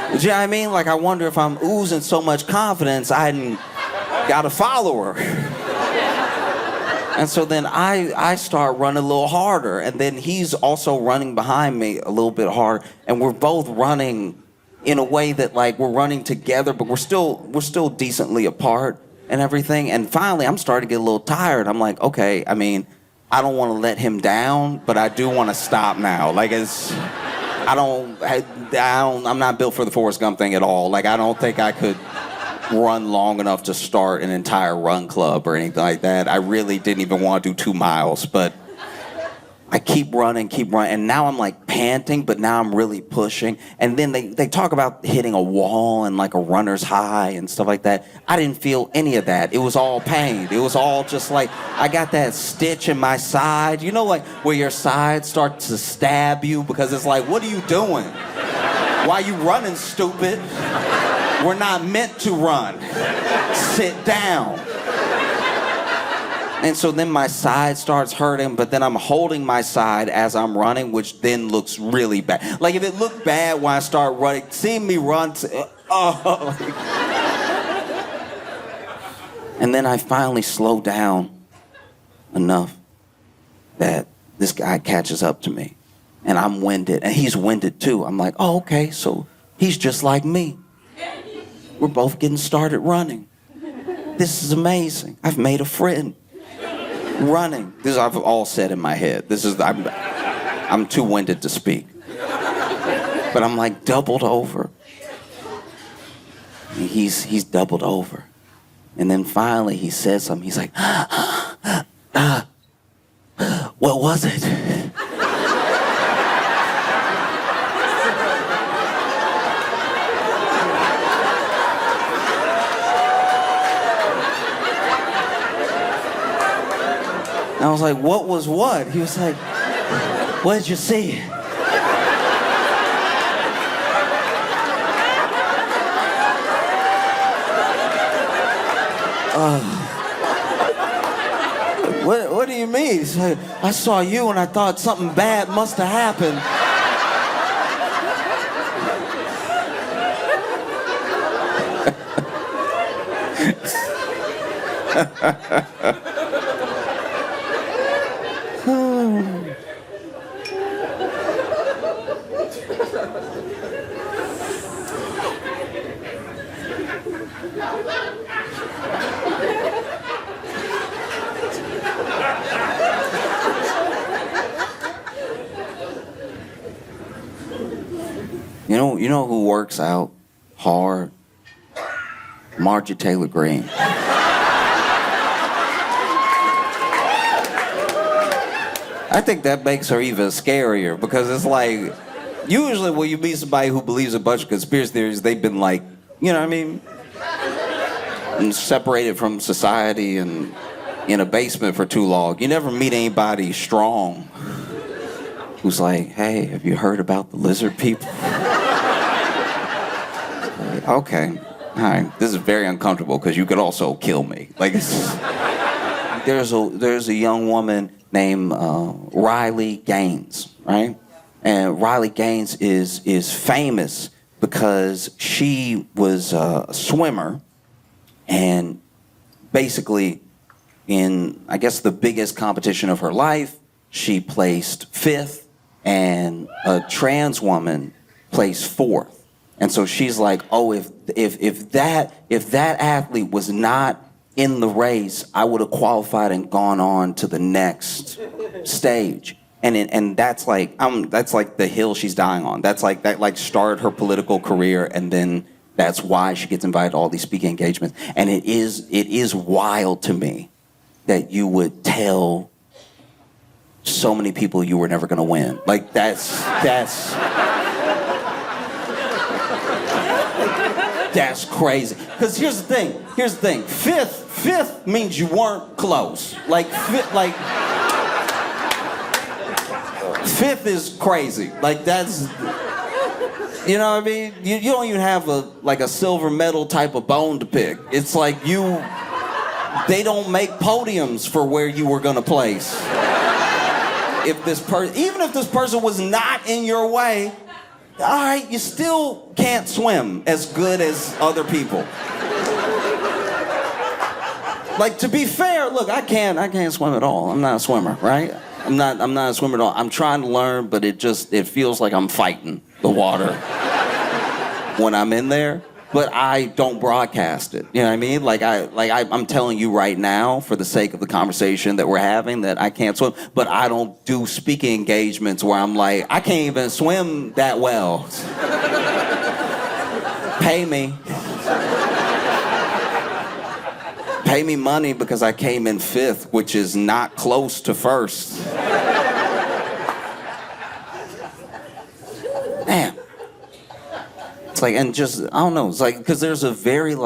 Do you know what I mean? Like, I wonder if I'm oozing so much confidence, I hadn't got a follower. And so then I start running a little harder, and then he's also running behind me a little bit harder, and we're both running in a way that, like, we're running together, but we're still decently apart and everything. And finally, I'm starting to get a little tired. I'm like, okay, I mean, I don't want to let him down, but I do want to stop now. Like, I'm not built for the Forrest Gump thing at all. Like, I don't think I could run long enough to start an entire run club or anything like that. I really didn't even want to do 2 miles, but I keep running, and now I'm like panting, but now I'm really pushing. And then they talk about hitting a wall and like a runner's high and stuff like that. I didn't feel any of that. It was all pain. It was all just like, I got that stitch in my side, like where your side starts to stab you because it's like, what are you doing? Why are you running, stupid? We're not meant to run. Sit down. And so then my side starts hurting, but then I'm holding my side as I'm running, which then looks really bad. Like, if it looked bad when I start running, seeing me run, And then I finally slow down enough that this guy catches up to me. And I'm winded, and he's winded too. I'm like, oh, okay, so he's just like me. We're both getting started running. This is amazing. I've made a friend. Running. This I've all said in my head. I'm too winded to speak. But I'm like doubled over. And he's doubled over. And then finally he says something. He's like, what was it? And I was like, what was what? He was like, what did you see? What do you mean? He's like, I saw you and I thought something bad must have happened. You know who works out hard? Marjorie Taylor Greene. I think that makes her even scarier because it's like, usually when you meet somebody who believes a bunch of conspiracy theories, they've been like, you know what I mean? And separated from society and in a basement for too long. You never meet anybody strong who's like, hey, have you heard about the lizard people? Okay, all right. This is very uncomfortable because you could also kill me. Like, there's a young woman named Riley Gaines, right? And Riley Gaines is famous because she was a swimmer, and basically in, I guess, the biggest competition of her life, she placed 5th, and a trans woman placed 4th. And so she's like, oh, if that athlete was not in the race, I would have qualified and gone on to the next stage. And that's like the hill she's dying on. That started her political career, and then that's why she gets invited to all these speaking engagements. And it is wild to me that you would tell so many people you were never gonna win. Like, that's That's crazy. Because here's the thing. Fifth means you weren't close. Fifth is crazy. Like, that's, you know what I mean? You don't even have a silver medal type of bone to pick. It's like they don't make podiums for where you were gonna place. Even if this person was not in your way, all right, you still can't swim as good as other people. Like, to be fair, look, I can't swim at all. I'm not a swimmer, right? I'm not a swimmer at all. I'm trying to learn, but it feels like I'm fighting the water when I'm in there. But I don't broadcast it. You know what I mean? I'm telling you right now, for the sake of the conversation that we're having, that I can't swim. But I don't do speaking engagements where I'm like, I can't even swim that well. Pay me. Pay me money because I came in fifth, which is not close to first. Man. It's like, and just, I don't know, it's like, because there's a very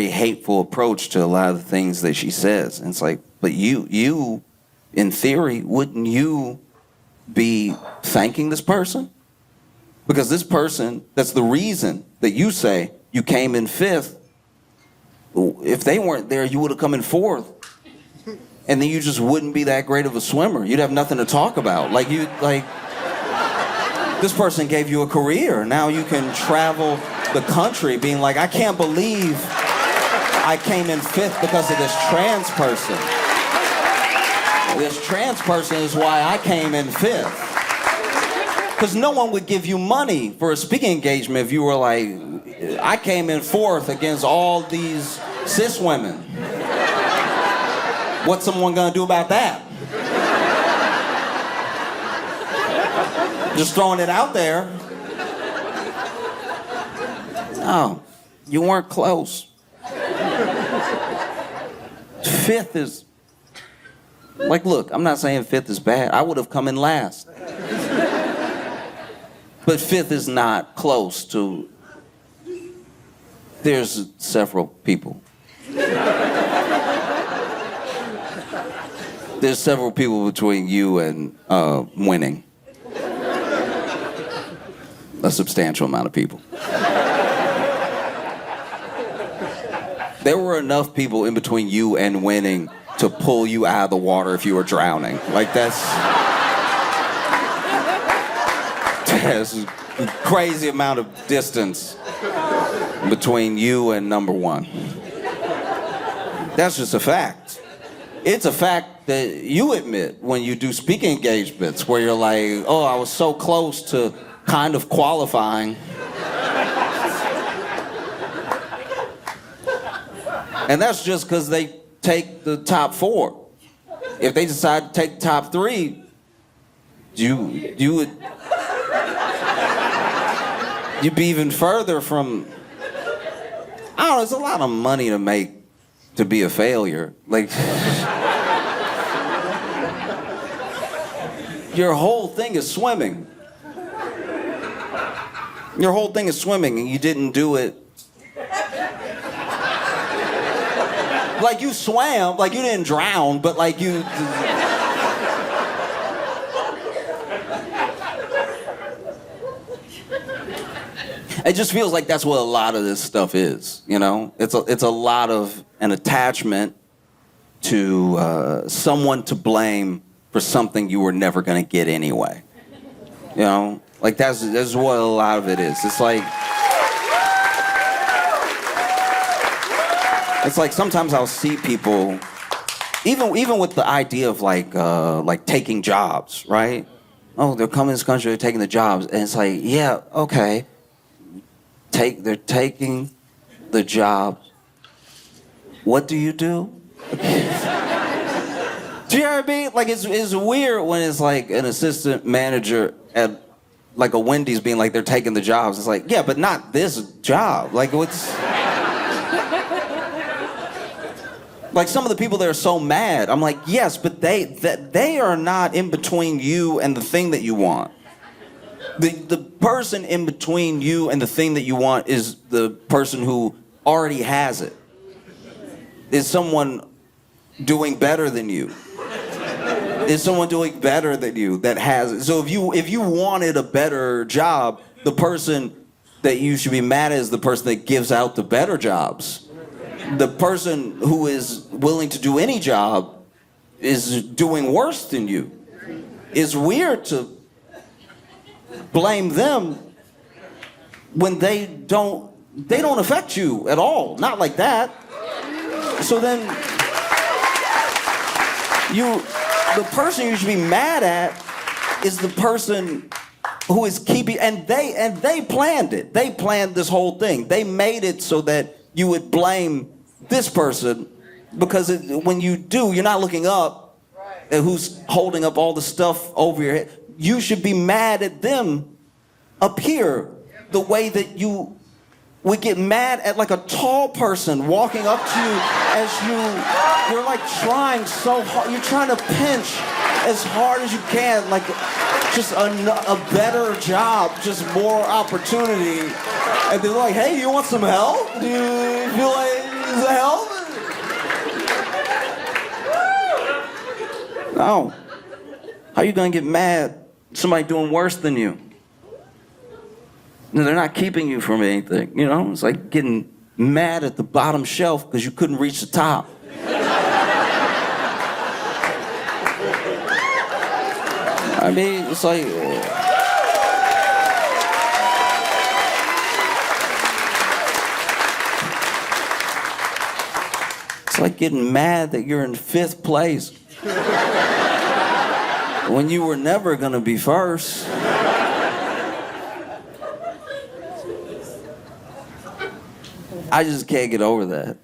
hateful approach to a lot of the things that she says. And it's like, but you, in theory, wouldn't you be thanking this person? Because this person, that's the reason that you say you came in fifth. If they weren't there, you would have come in fourth. And then you just wouldn't be that great of a swimmer. You'd have nothing to talk about. This person gave you a career. Now you can travel the country being like, I can't believe I came in fifth because of this trans person. This trans person is why I came in fifth. Because no one would give you money for a speaking engagement if you were like, I came in fourth against all these cis women. What's someone gonna do about that? Just throwing it out there. No, you weren't close. Fifth is, like, look, I'm not saying fifth is bad. I would have come in last. But fifth is not close to, there's several people. There's several people between you and winning. A substantial amount of people. There were enough people in between you and winning to pull you out of the water if you were drowning. Like, that's a crazy amount of distance between you and number one. That's just a fact. It's a fact that you admit when you do speaking engagements where you're like, oh, I was so close to kind of qualifying. And that's just because they take the top four. If they decide to take the top three, you'd be even further from, I don't know, it's a lot of money to make to be a failure. Like, your whole thing is swimming. Your whole thing is swimming and you didn't do it. Like, you swam, like you didn't drown, but like you... It just feels like that's what a lot of this stuff is, you know? It's a lot of an attachment to someone to blame for something you were never gonna get anyway. You know? Like, that's what a lot of it is. It's like sometimes I'll see people, even with the idea of like taking jobs, right? Oh, they're coming to this country, they're taking the jobs, and it's like, yeah, okay, they're taking the jobs. What do you do? Do you know what I mean? Like, it's weird when it's like an assistant manager at like a Wendy's being like, they're taking the jobs. It's like, yeah, but not this job. Like, what's... Like, some of the people that are so mad, I'm like, yes, but they are not in between you and the thing that you want. The person in between you and the thing that you want is the person who already has it. Is someone doing better than you? Is someone doing better than you that has it? So if you wanted a better job, the person that you should be mad at is the person that gives out the better jobs. The person who is willing to do any job is doing worse than you. It's weird to blame them when they don't affect you at all. Not like that. So then the person you should be mad at is the person who is keeping, and they planned it. They planned this whole thing. They made it so that you would blame this person, because when you do, you're not looking up at who's holding up all the stuff over your head. You should be mad at them up here the way that you would get mad at like a tall person walking up to you as you're like trying so hard. You're trying to pinch as hard as you can, like just a better job, just more opportunity. And they're like, hey, you want some help? Do you feel like is help? No. How are you gonna get mad at somebody doing worse than you? No, they're not keeping you from anything, you know? It's like getting mad at the bottom shelf because you couldn't reach the top. I mean, it's like... It's like getting mad that you're in 5th place when you were never gonna be first. I just can't get over that.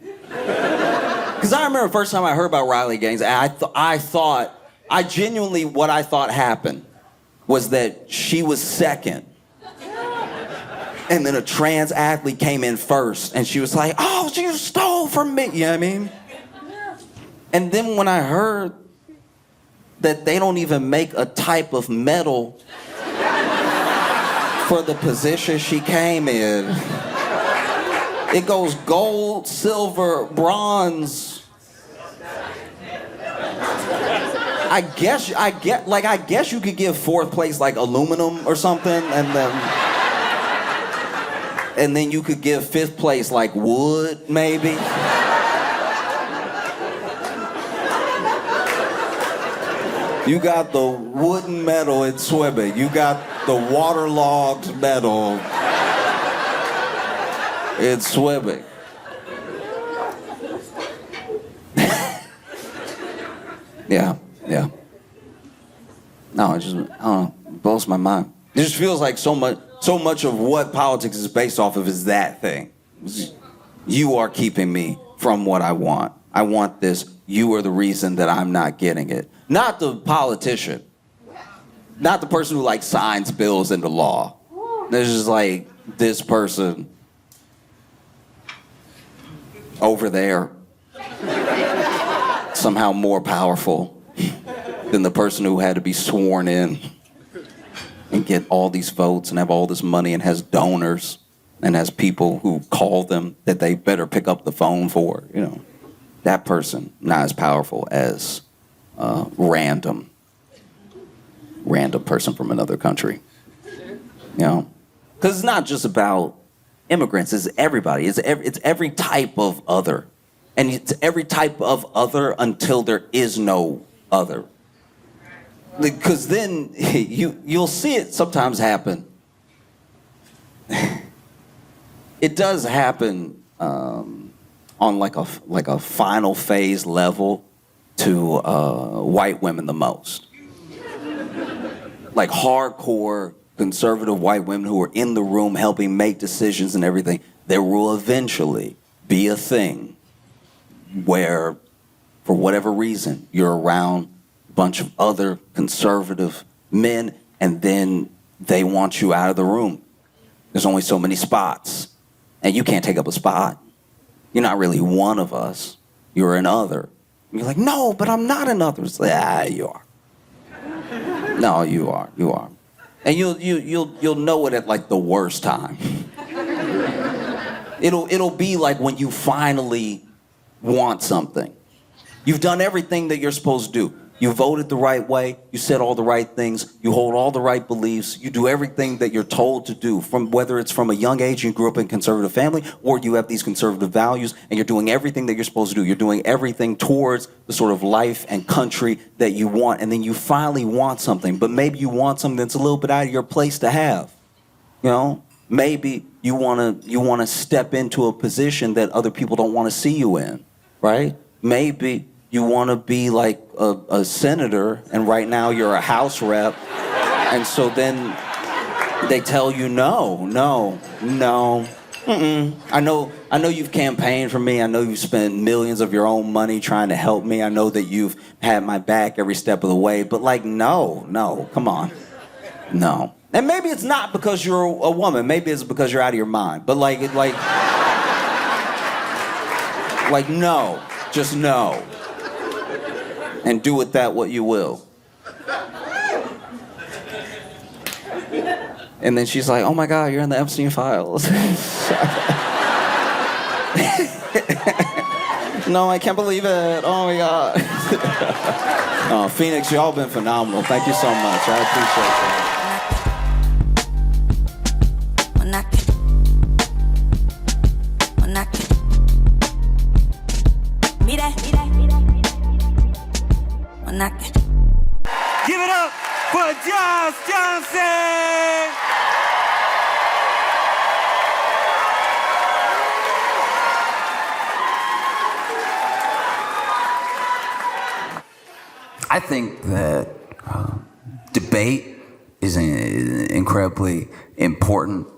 Because I remember the first time I heard about Riley Gaines, I genuinely, what I thought happened was that she was second. And then a trans athlete came in first, and she was like, oh, you stole from me. You know what I mean? And then when I heard that they don't even make a type of medal for the position she came in, it goes gold, silver, bronze. I guess you could give 4th place like aluminum or something, and then you could give 5th place like wood, maybe. You got the wooden medal in swimming. You got the waterlogged medal in swimming. Yeah. No, it just, I don't know, it blows my mind. It just feels like so much of what politics is based off of is that thing. You are keeping me from what I want. I want this. You are the reason that I'm not getting it. Not the politician. Not the person who like signs bills into law. There's just like this person over there, somehow more powerful than the person who had to be sworn in and get all these votes and have all this money and has donors and has people who call them that they better pick up the phone for, you know. That person, not as powerful as random person from another country, you know? Because it's not just about immigrants, it's everybody. It's every type of other. And it's every type of other until there is no other. Because then you'll see it sometimes happen. It does happen on like a final phase level to white women the most. Like hardcore conservative white women who are in the room helping make decisions and everything. There will eventually be a thing where, for whatever reason, you're around a bunch of other conservative men and then they want you out of the room. There's only so many spots and you can't take up a spot. You're not really one of us. You're an other. And you're like, no, but I'm not an other. It's like, you are. No, you are. And you'll know it at like the worst time. It'll be like when you finally want something. You've done everything that you're supposed to do. You voted the right way, you said all the right things, you hold all the right beliefs, you do everything that you're told to do, from whether it's from a young age you grew up in a conservative family, or you have these conservative values, and you're doing everything that you're supposed to do. You're doing everything towards the sort of life and country that you want, and then you finally want something, but maybe you want something that's a little bit out of your place to have. You know? Maybe you wanna step into a position that other people don't want to see you in, right? Maybe you want to be like a senator, and right now you're a House rep, and so then they tell you no. I know you've campaigned for me. I know you've spent millions of your own money trying to help me. I know that you've had my back every step of the way, but like, no, come on, no. And maybe it's not because you're a woman. Maybe it's because you're out of your mind. But like no, just no. And do with that what you will. And then she's like, oh my God, you're in the Epstein files. No, I can't believe it. Oh my God. Oh, Phoenix, y'all been phenomenal. Thank you so much. I appreciate that. Give it up for Josh Johnson! I think that debate is incredibly important.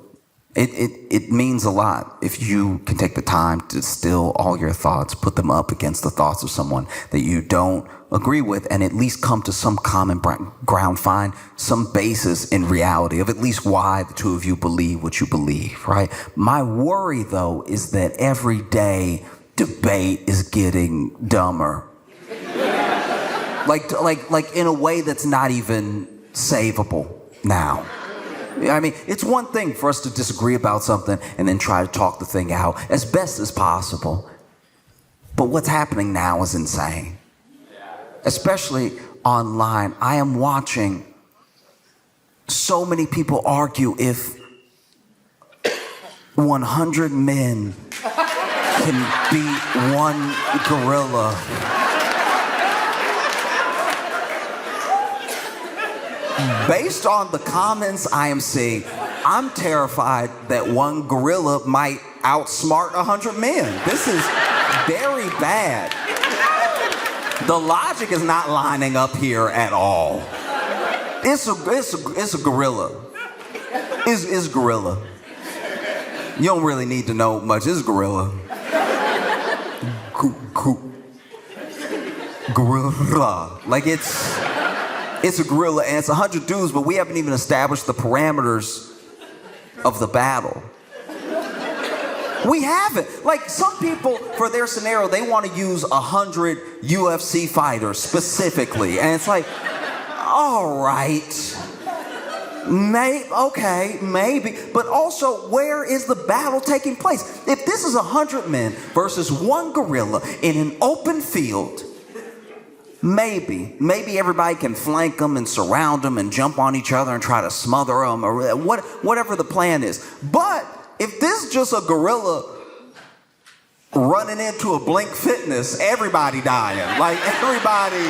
It means a lot if you can take the time to distill all your thoughts, put them up against the thoughts of someone that you don't agree with, and at least come to some common ground, find some basis in reality of at least why the two of you believe what you believe, right? My worry, though, is that every day debate is getting dumber. Like in a way that's not even savable now. I mean, it's one thing for us to disagree about something and then try to talk the thing out as best as possible. But what's happening now is insane. Especially online. I am watching so many people argue if 100 men can beat one gorilla. Based on the comments I am seeing, I'm terrified that one gorilla might outsmart 100 men. This is very bad. The logic is not lining up here at all. It's a gorilla. It's gorilla. You don't really need to know much. It's gorilla. Gorilla. Like it's a gorilla, and it's 100 dudes, but we haven't even established the parameters of the battle. We haven't. Like, some people, for their scenario, they want to use 100 UFC fighters specifically, and it's like, all right, okay, maybe, but also, where is the battle taking place? If this is 100 men versus one gorilla in an open field, maybe everybody can flank them and surround them and jump on each other and try to smother them or whatever the plan is. But if this is just a gorilla running into a Blink Fitness, everybody dying. Like everybody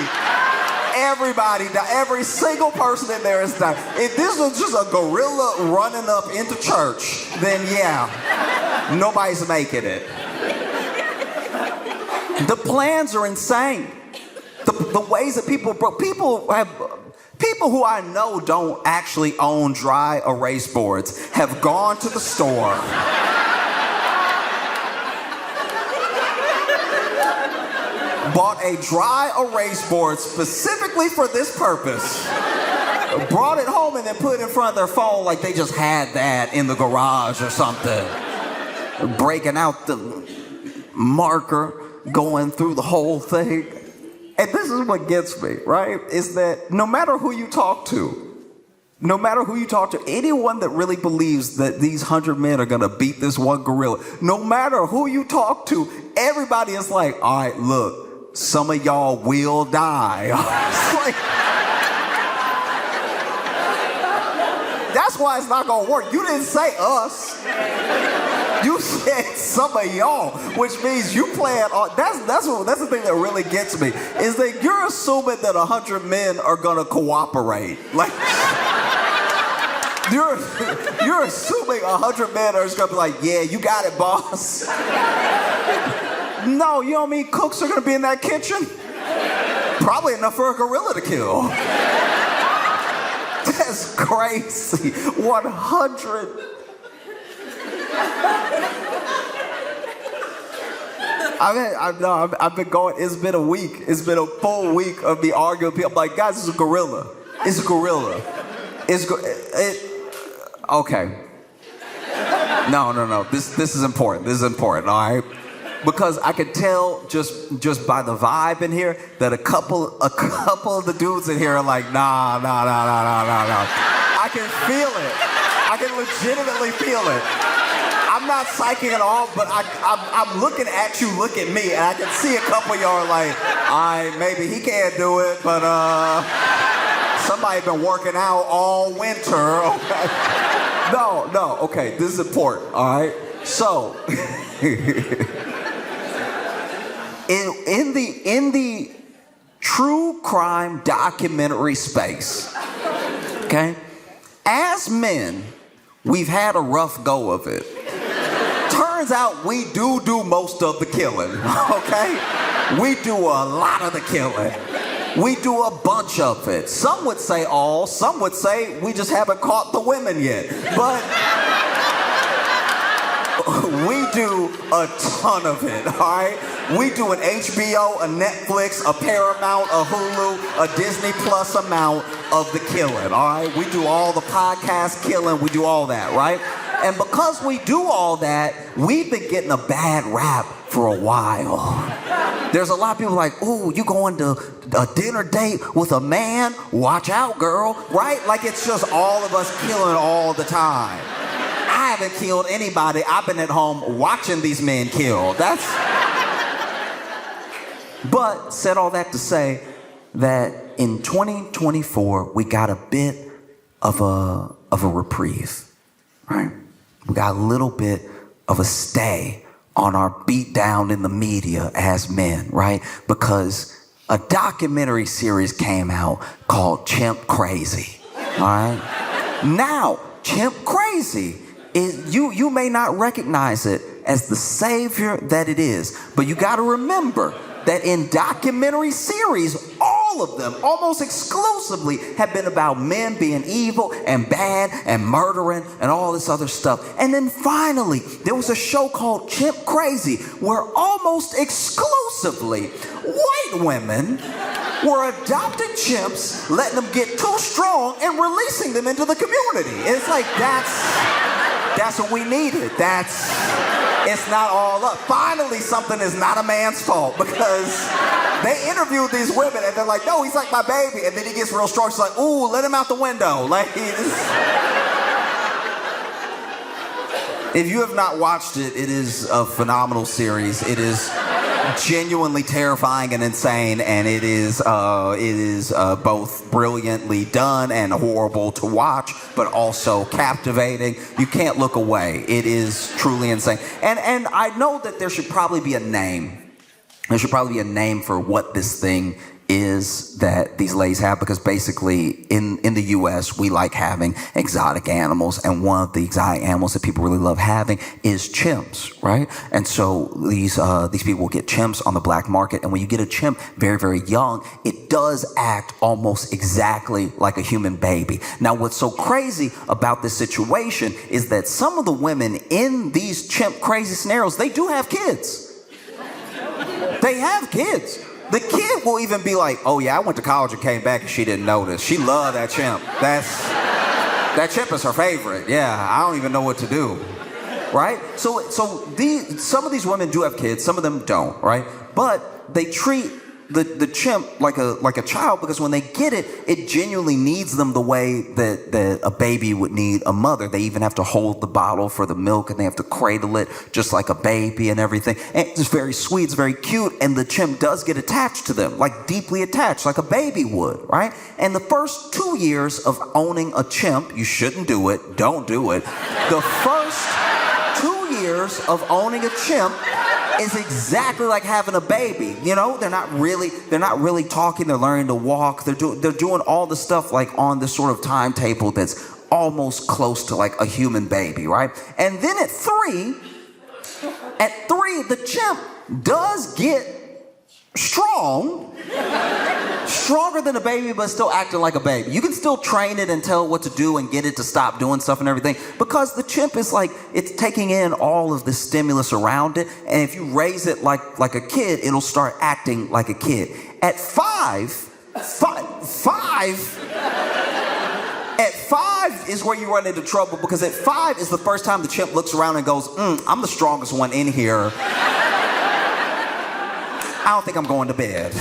die. Every single person in there is dying. If this was just a gorilla running up into church, then yeah, nobody's making it. The plans are insane. The ways that people who I know don't actually own dry erase boards have gone to the store, bought a dry erase board specifically for this purpose, brought it home and then put it in front of their phone like they just had that in the garage or something, breaking out the marker, going through the whole thing. And this is what gets me, right? Is that no matter who you talk to, No matter who you talk to, anyone that really believes that these 100 men are gonna beat this one gorilla, no matter who you talk to, everybody is like, all right, look, some of y'all will die. It's like, that's why it's not gonna work. You didn't say us. You said some of y'all, which means you plan on. That's the thing that really gets me, is that you're assuming that 100 men are gonna cooperate. Like, you're assuming 100 men are just gonna be like, yeah, you got it, boss. No, you know what I mean? Cooks are gonna be in that kitchen. Probably enough for a gorilla to kill. That's crazy. 100. I've been going, it's been a week. It's been a full week of me arguing with people. I'm like, guys, it's a gorilla. It's a gorilla. Okay. No. This is important. This is important, all right? Because I could tell just by the vibe in here that a couple of the dudes in here are like, nah. I can feel it. I can legitimately feel it. I'm not psychic at all, but I'm looking at you, look at me, and I can see a couple of y'all are like, maybe he can't do it, but somebody been working out all winter. Okay. No, okay, this is important, all right? So, in the true crime documentary space, okay, as men, we've had a rough go of it. Turns out we do most of the killing, okay? We do a lot of the killing. We do a bunch of it. Some would say all, some would say we just haven't caught the women yet. But we do a ton of it, all right? We do an HBO, a Netflix, a Paramount, a Hulu, a Disney Plus amount of the killing, all right? We do all the podcast killing, we do all that, right? And because we do all that, we've been getting a bad rap for a while. There's a lot of people like, ooh, you going to a dinner date with a man? Watch out, girl, right? Like it's just all of us killing all the time. I haven't killed anybody. I've been at home watching these men kill. But said all that to say that in 2024, we got a bit of a reprieve, right? We got a little bit of a stay on our beat down in the media as men, right? Because a documentary series came out called Chimp Crazy, all right? Now, Chimp Crazy is, you may not recognize it as the savior that it is, but you gotta remember that in documentary series, all of them, almost exclusively, have been about men being evil and bad and murdering and all this other stuff. And then finally, there was a show called Chimp Crazy, where almost exclusively white women were adopting chimps, letting them get too strong and releasing them into the community. It's like, that's what we needed. It's not all up. Finally, something is not a man's fault, because they interviewed these women and they're like, no, he's like my baby. And then he gets real strong. She's like, ooh, let him out the window. Like, if you have not watched it, it is a phenomenal series. It is genuinely terrifying and insane, and it is both brilliantly done and horrible to watch, but also captivating. You can't look away. It is truly insane. And I know that there should probably be a name. There should probably be a name for what this thing is that these ladies have, because basically in the US we like having exotic animals, and one of the exotic animals that people really love having is chimps, right? And so these people will get chimps on the black market, and when you get a chimp very, very young, it does act almost exactly like a human baby. Now what's so crazy about this situation is that some of the women in these Chimp Crazy scenarios, they do have kids. They have kids. The kid will even be like, oh yeah, I went to college and came back and she didn't notice. She loved that chimp. That chimp is her favorite. Yeah, I don't even know what to do. Right? So some of these women do have kids, some of them don't, right? But they treat the chimp like a child, because when they get it, it genuinely needs them the way that a baby would need a mother. They even have to hold the bottle for the milk, and they have to cradle it just like a baby and everything. And it's very sweet, it's very cute, and the chimp does get attached to them, like deeply attached, like a baby would, right? And the first 2 years of owning a chimp, you shouldn't do it, don't do it. The first 2 years of owning a chimp is exactly like having a baby. You know, they're not really talking, they're learning to walk, they're doing all the stuff like on this sort of timetable that's almost close to like a human baby, right? And then at three, the chimp does get stronger than a baby, but still acting like a baby. You can still train it and tell it what to do and get it to stop doing stuff and everything, because the chimp is like, it's taking in all of the stimulus around it, and if you raise it like a kid, it'll start acting like a kid. At five is where you run into trouble, because at 5 is the first time the chimp looks around and goes, I'm the strongest one in here. I don't think I'm going to bed.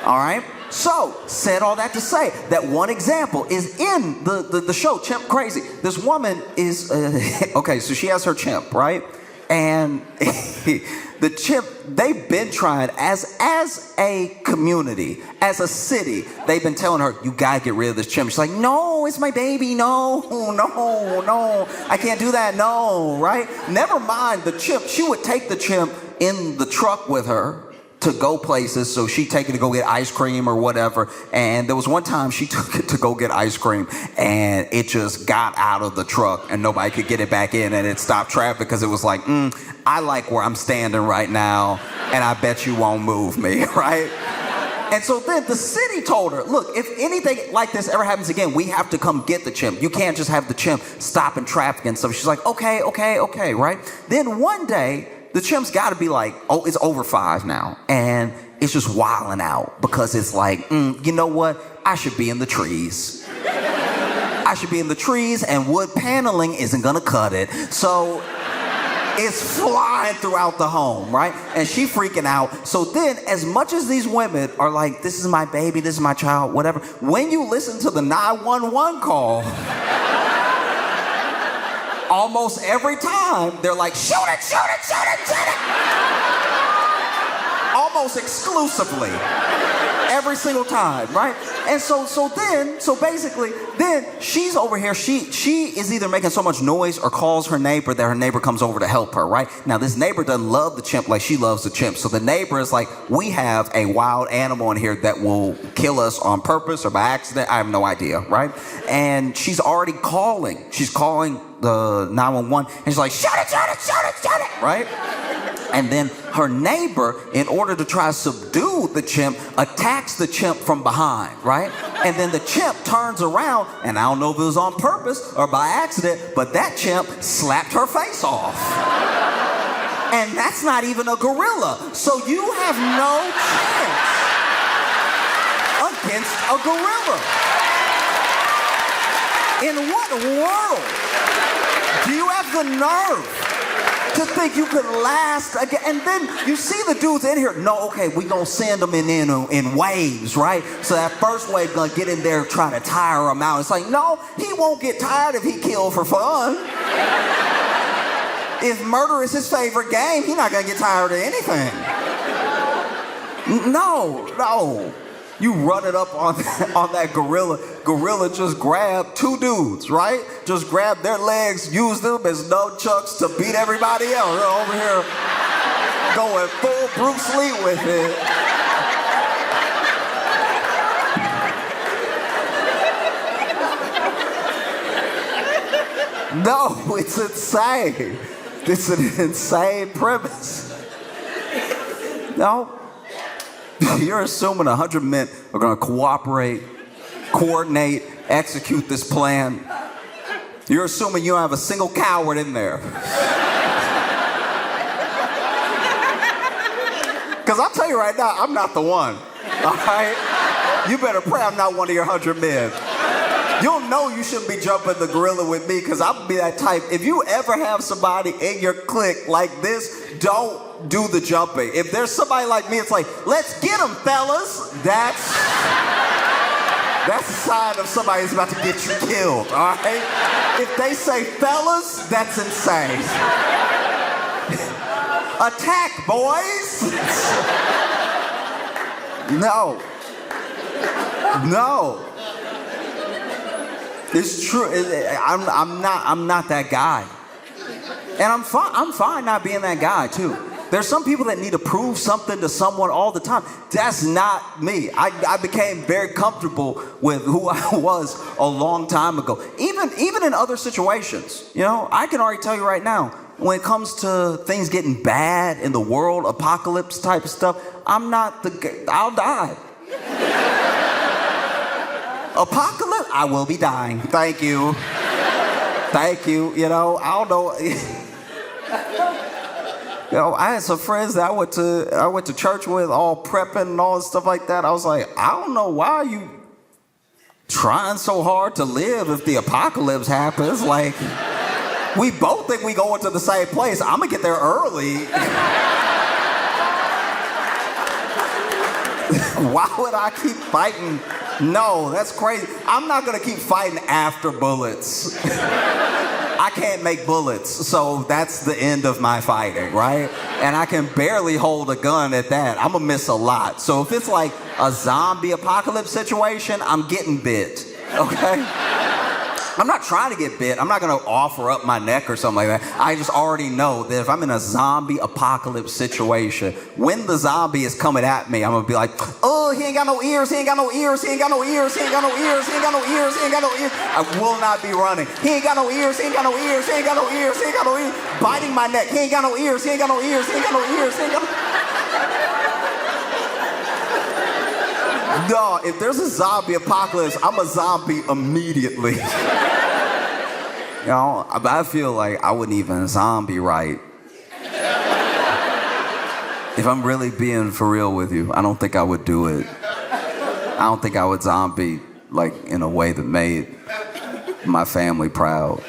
All right? So, said all that to say that one example is in the show Chimp Crazy. This woman is, okay, so she has her chimp, right? And the chimp, they've been trying as a community, as a city, they've been telling her, you gotta get rid of this chimp. She's like, no, it's my baby, no, I can't do that, no, right? Never mind the chimp. She would take the chimp in the truck with her to go places, so she'd take it to go get ice cream or whatever. And there was one time she took it to go get ice cream, and it just got out of the truck and nobody could get it back in, and it stopped traffic because it was like, I like where I'm standing right now, and I bet you won't move me, right? And so then the city told her, look, if anything like this ever happens again, we have to come get the chimp. You can't just have the chimp stop in traffic and stuff. She's like, okay, right? Then one day, the chimp's got to be like, oh, it's over 5 now. And it's just wilding out because it's like, you know what? I should be in the trees. I should be in the trees, and wood paneling isn't going to cut it. So it's flying throughout the home, right? And she freaking out. So then, as much as these women are like, this is my baby, this is my child, whatever, when you listen to the 911 call, almost every time, they're like, shoot it. Almost exclusively. Every single time, right? And so basically, then she's over here, she is either making so much noise or calls her neighbor that her neighbor comes over to help her, right? Now, this neighbor doesn't love the chimp like she loves the chimp. So the neighbor is like, we have a wild animal in here that will kill us on purpose or by accident. I have no idea, right? And she's already calling. She's calling the 911, and she's like, shut it, right? And then her neighbor, in order to try to subdue the chimp, attacks the chimp from behind, right? And then the chimp turns around, and I don't know if it was on purpose or by accident, but that chimp slapped her face off. And that's not even a gorilla. So you have no chance against a gorilla. In what world do you have the nerve to think you could last again? And then you see the dudes in here. No, okay, we gonna send them in waves, right? So that first wave gonna get in there trying to tire him out. It's like, no, he won't get tired if he killed for fun. If murder is his favorite game, he's not gonna get tired of anything. No. You run it up on that gorilla. Gorilla just grabbed 2 dudes, right? Just grab their legs, use them as nunchucks to beat everybody else. They're over here going full Bruce Lee with it. No, it's insane. It's an insane premise. No. You're assuming 100 men are going to cooperate, coordinate, execute this plan. You're assuming you don't have a single coward in there. Because I'll tell you right now, I'm not the one. All right? You better pray I'm not one of your 100 men. You'll know you shouldn't be jumping the gorilla with me because I'm gonna be that type. If you ever have somebody in your clique like this, don't do the jumping. If there's somebody like me, it's like, let's get them, fellas. That's a sign of somebody who's about to get you killed, all right? If they say fellas, that's insane. Attack, boys! No. It's true. I'm not that guy. And I'm fine not being that guy too. There's some people that need to prove something to someone all the time. That's not me. I became very comfortable with who I was a long time ago. Even in other situations. You know, I can already tell you right now, when it comes to things getting bad in the world, apocalypse type of stuff, I'll die. Apocalypse, I will be dying. Thank you. You know, I don't know. You know, I had some friends that I went to church with, all prepping and all this stuff like that. I was like, I don't know why you trying so hard to live if the apocalypse happens. Like, we both think we going to the same place. I'm gonna get there early. Why would I keep fighting? No, that's crazy. I'm not gonna keep fighting after bullets. I can't make bullets, so that's the end of my fighting, right? And I can barely hold a gun at that. I'm gonna miss a lot. So if it's like a zombie apocalypse situation, I'm getting bit, okay? I'm not trying to get bit. I'm not gonna offer up my neck or something like that. I just already know that if I'm in a zombie apocalypse situation, when the zombie is coming at me, I'm gonna be like, oh, he ain't got no ears, he ain't got no ears, he ain't got no ears, he ain't got no ears, he ain't got no ears, he ain't got no ears. I will not be running. He ain't got no ears, he ain't got no ears, he ain't got no ears, he ain't got no ears. Biting my neck, he ain't got no ears, he ain't got no ears, he ain't got no ears, he ain't got no... No, if there's a zombie apocalypse, I'm a zombie immediately. You know, I feel like I wouldn't even zombie right. If I'm really being for real with you, I don't think I would do it. I don't think I would zombie like in a way that made my family proud.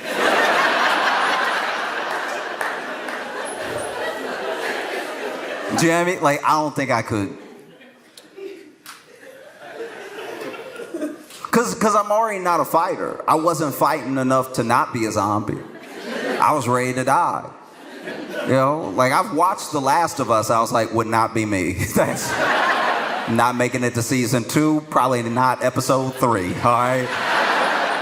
Do you know what I mean? Like, I don't think I could. Because I'm already not a fighter. I wasn't fighting enough to not be a zombie. I was ready to die. You know, like I've watched The Last of Us. I was like, would not be me. That's not making it to season 2, probably not episode 3, all right?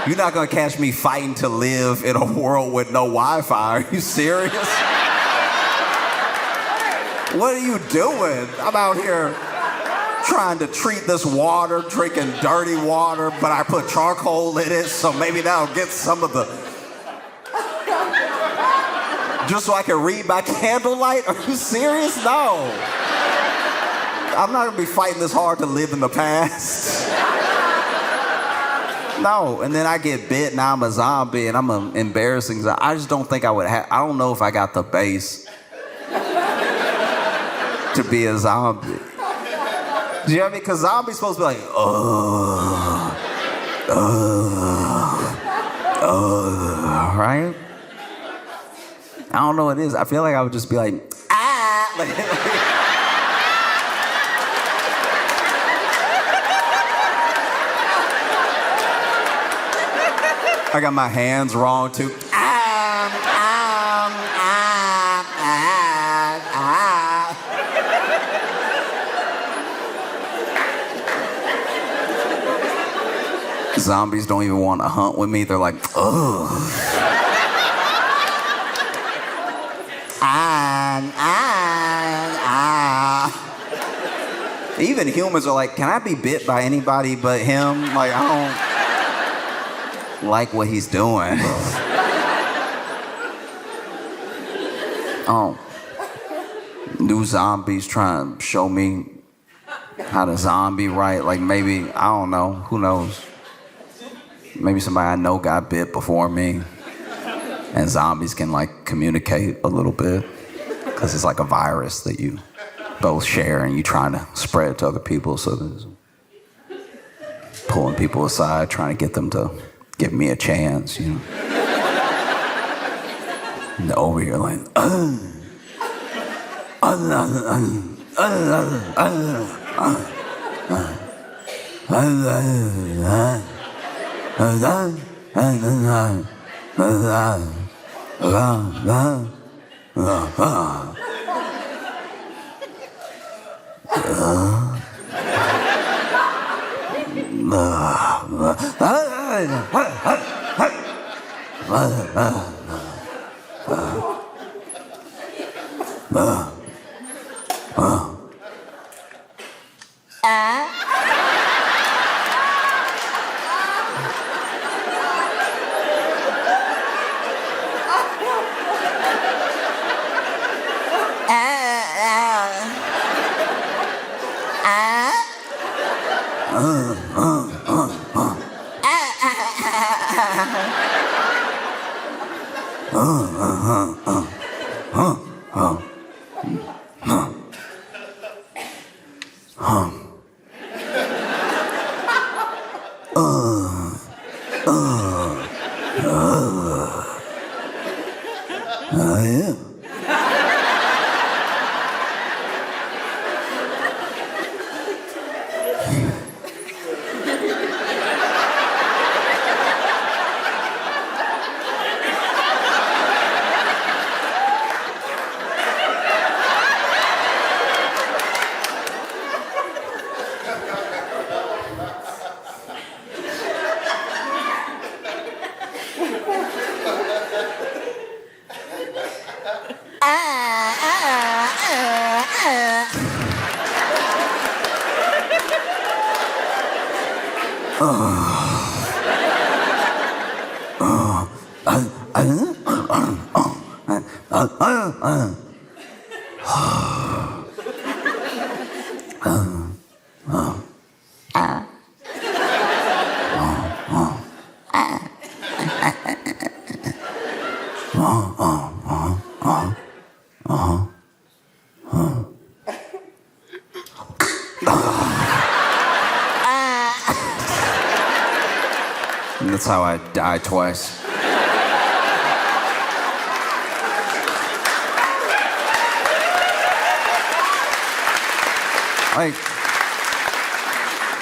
You're not gonna catch me fighting to live in a world with no Wi-Fi. Are you serious? What are you doing? I'm out here trying to treat this water, drinking dirty water, but I put charcoal in it, so maybe that'll get some of the... Just so I can read by candlelight? Are you serious? No. I'm not gonna be fighting this hard to live in the past. No, and then I get bit, now I'm a zombie, and I'm an embarrassing zombie. I just don't think I would have... I don't know if I got the base to be a zombie. Do you know what I mean? Because zombies supposed to be like, right? I don't know what it is. I feel like I would just be like, ah! Like, I got my hands wrong too. Zombies don't even want to hunt with me. They're like, ugh. Even humans are like, can I be bit by anybody but him? Like, I don't like what he's doing. Oh, new zombies trying to show me how to zombie right. Like maybe, I don't know, who knows? Maybe somebody I know got bit before me, and zombies can like communicate a little bit because it's like a virus that you both share and you trying to spread it to other people. So there's pulling people aside, trying to get them to give me a chance, you know. And over here like, yeah. And that's how I died twice. Like,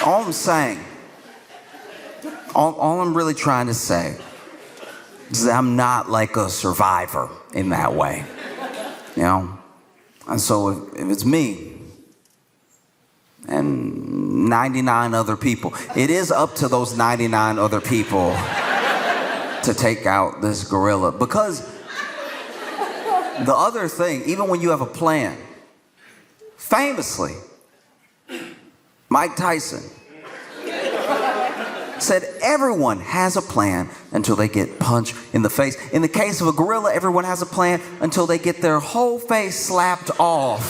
all I'm saying, all I'm really trying to say is that I'm not like a survivor in that way, you know? And so if it's me and 99 other people, it is up to those 99 other people to take out this gorilla. Because the other thing, even when you have a plan, famously, Mike Tyson said everyone has a plan until they get punched in the face. In the case of a gorilla, everyone has a plan until they get their whole face slapped off.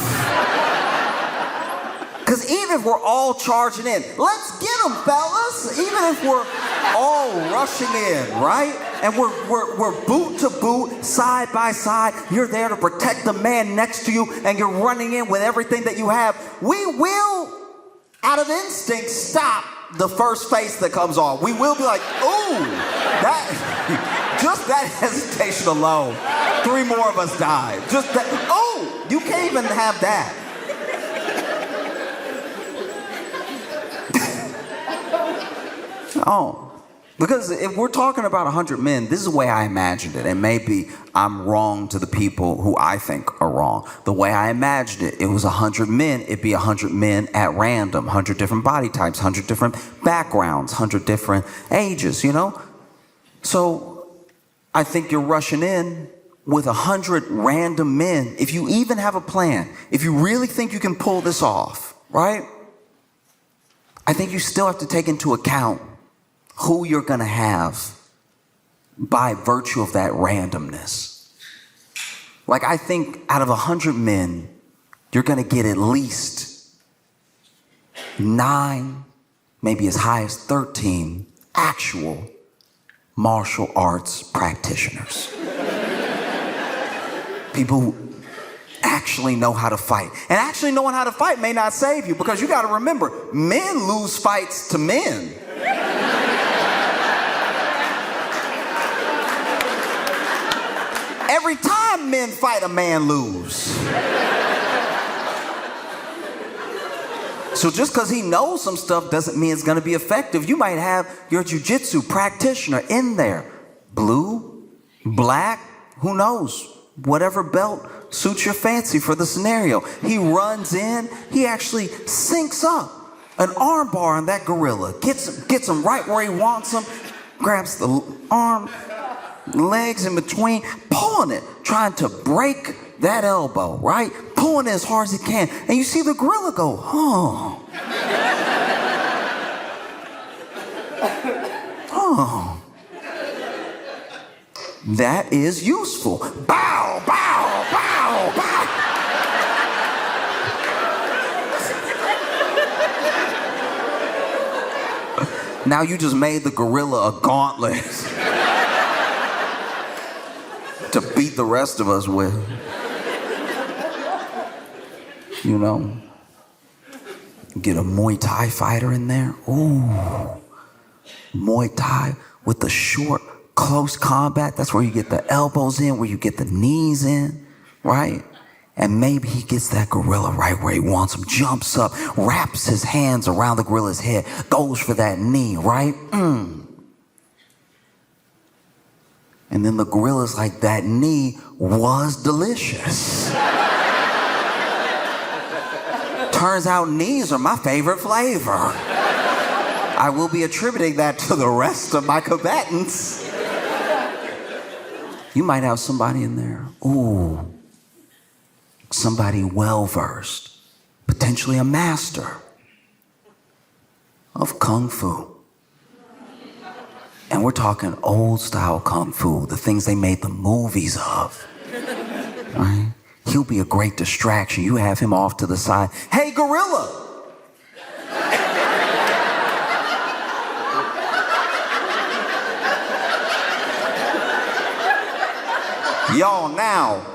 Because even if we're all charging in, let's get them, fellas. Even if we're all rushing in, right? And we're boot to boot, side by side. You're there to protect the man next to you, and you're running in with everything that you have. We will, out of instinct, stop the first face that comes on. We will be like, ooh, that, just that hesitation alone, 3 more of us died. Just that, oh, you can't even have that. Oh, because if we're talking about 100 men, this is the way I imagined it. And maybe I'm wrong to the people who I think are wrong. The way I imagined it, it was 100 men. It'd be 100 men at random, 100 different body types, 100 different backgrounds, 100 different ages, you know? So I think you're rushing in with 100 random men. If you even have a plan, if you really think you can pull this off, right? I think you still have to take into account who you're going to have by virtue of that randomness. Like, I think out of 100 men, you're going to get at least 9, maybe as high as 13 actual martial arts practitioners. People who actually know how to fight. And actually knowing how to fight may not save you, because you got to remember, men lose fights to men. Every time men fight, a man lose. So just because he knows some stuff doesn't mean it's going to be effective. You might have your jiu-jitsu practitioner in there. Blue, black, who knows? Whatever belt suits your fancy for the scenario. He runs in, he actually syncs up an arm bar on that gorilla, gets him right where he wants him, grabs the arm, legs in between, pulling it, trying to break that elbow, right? Pulling it as hard as he can. And you see the gorilla go, oh. Oh. That is useful. Bow, bow, bow, bow. Now you just made the gorilla a gauntlet to beat the rest of us with. You know? Get a Muay Thai fighter in there. Ooh. Muay Thai with the short, close combat. That's where you get the elbows in, where you get the knees in, right? And maybe he gets that gorilla right where he wants him, jumps up, wraps his hands around the gorilla's head, goes for that knee, right? And then the gorilla's like, that knee was delicious. Turns out knees are my favorite flavor. I will be attributing that to the rest of my combatants. You might have somebody in there. Ooh. Somebody well-versed, potentially a master of Kung Fu. And we're talking old-style Kung Fu, the things they made the movies of, right? He'll be a great distraction. You have him off to the side. Hey, gorilla! Y'all now.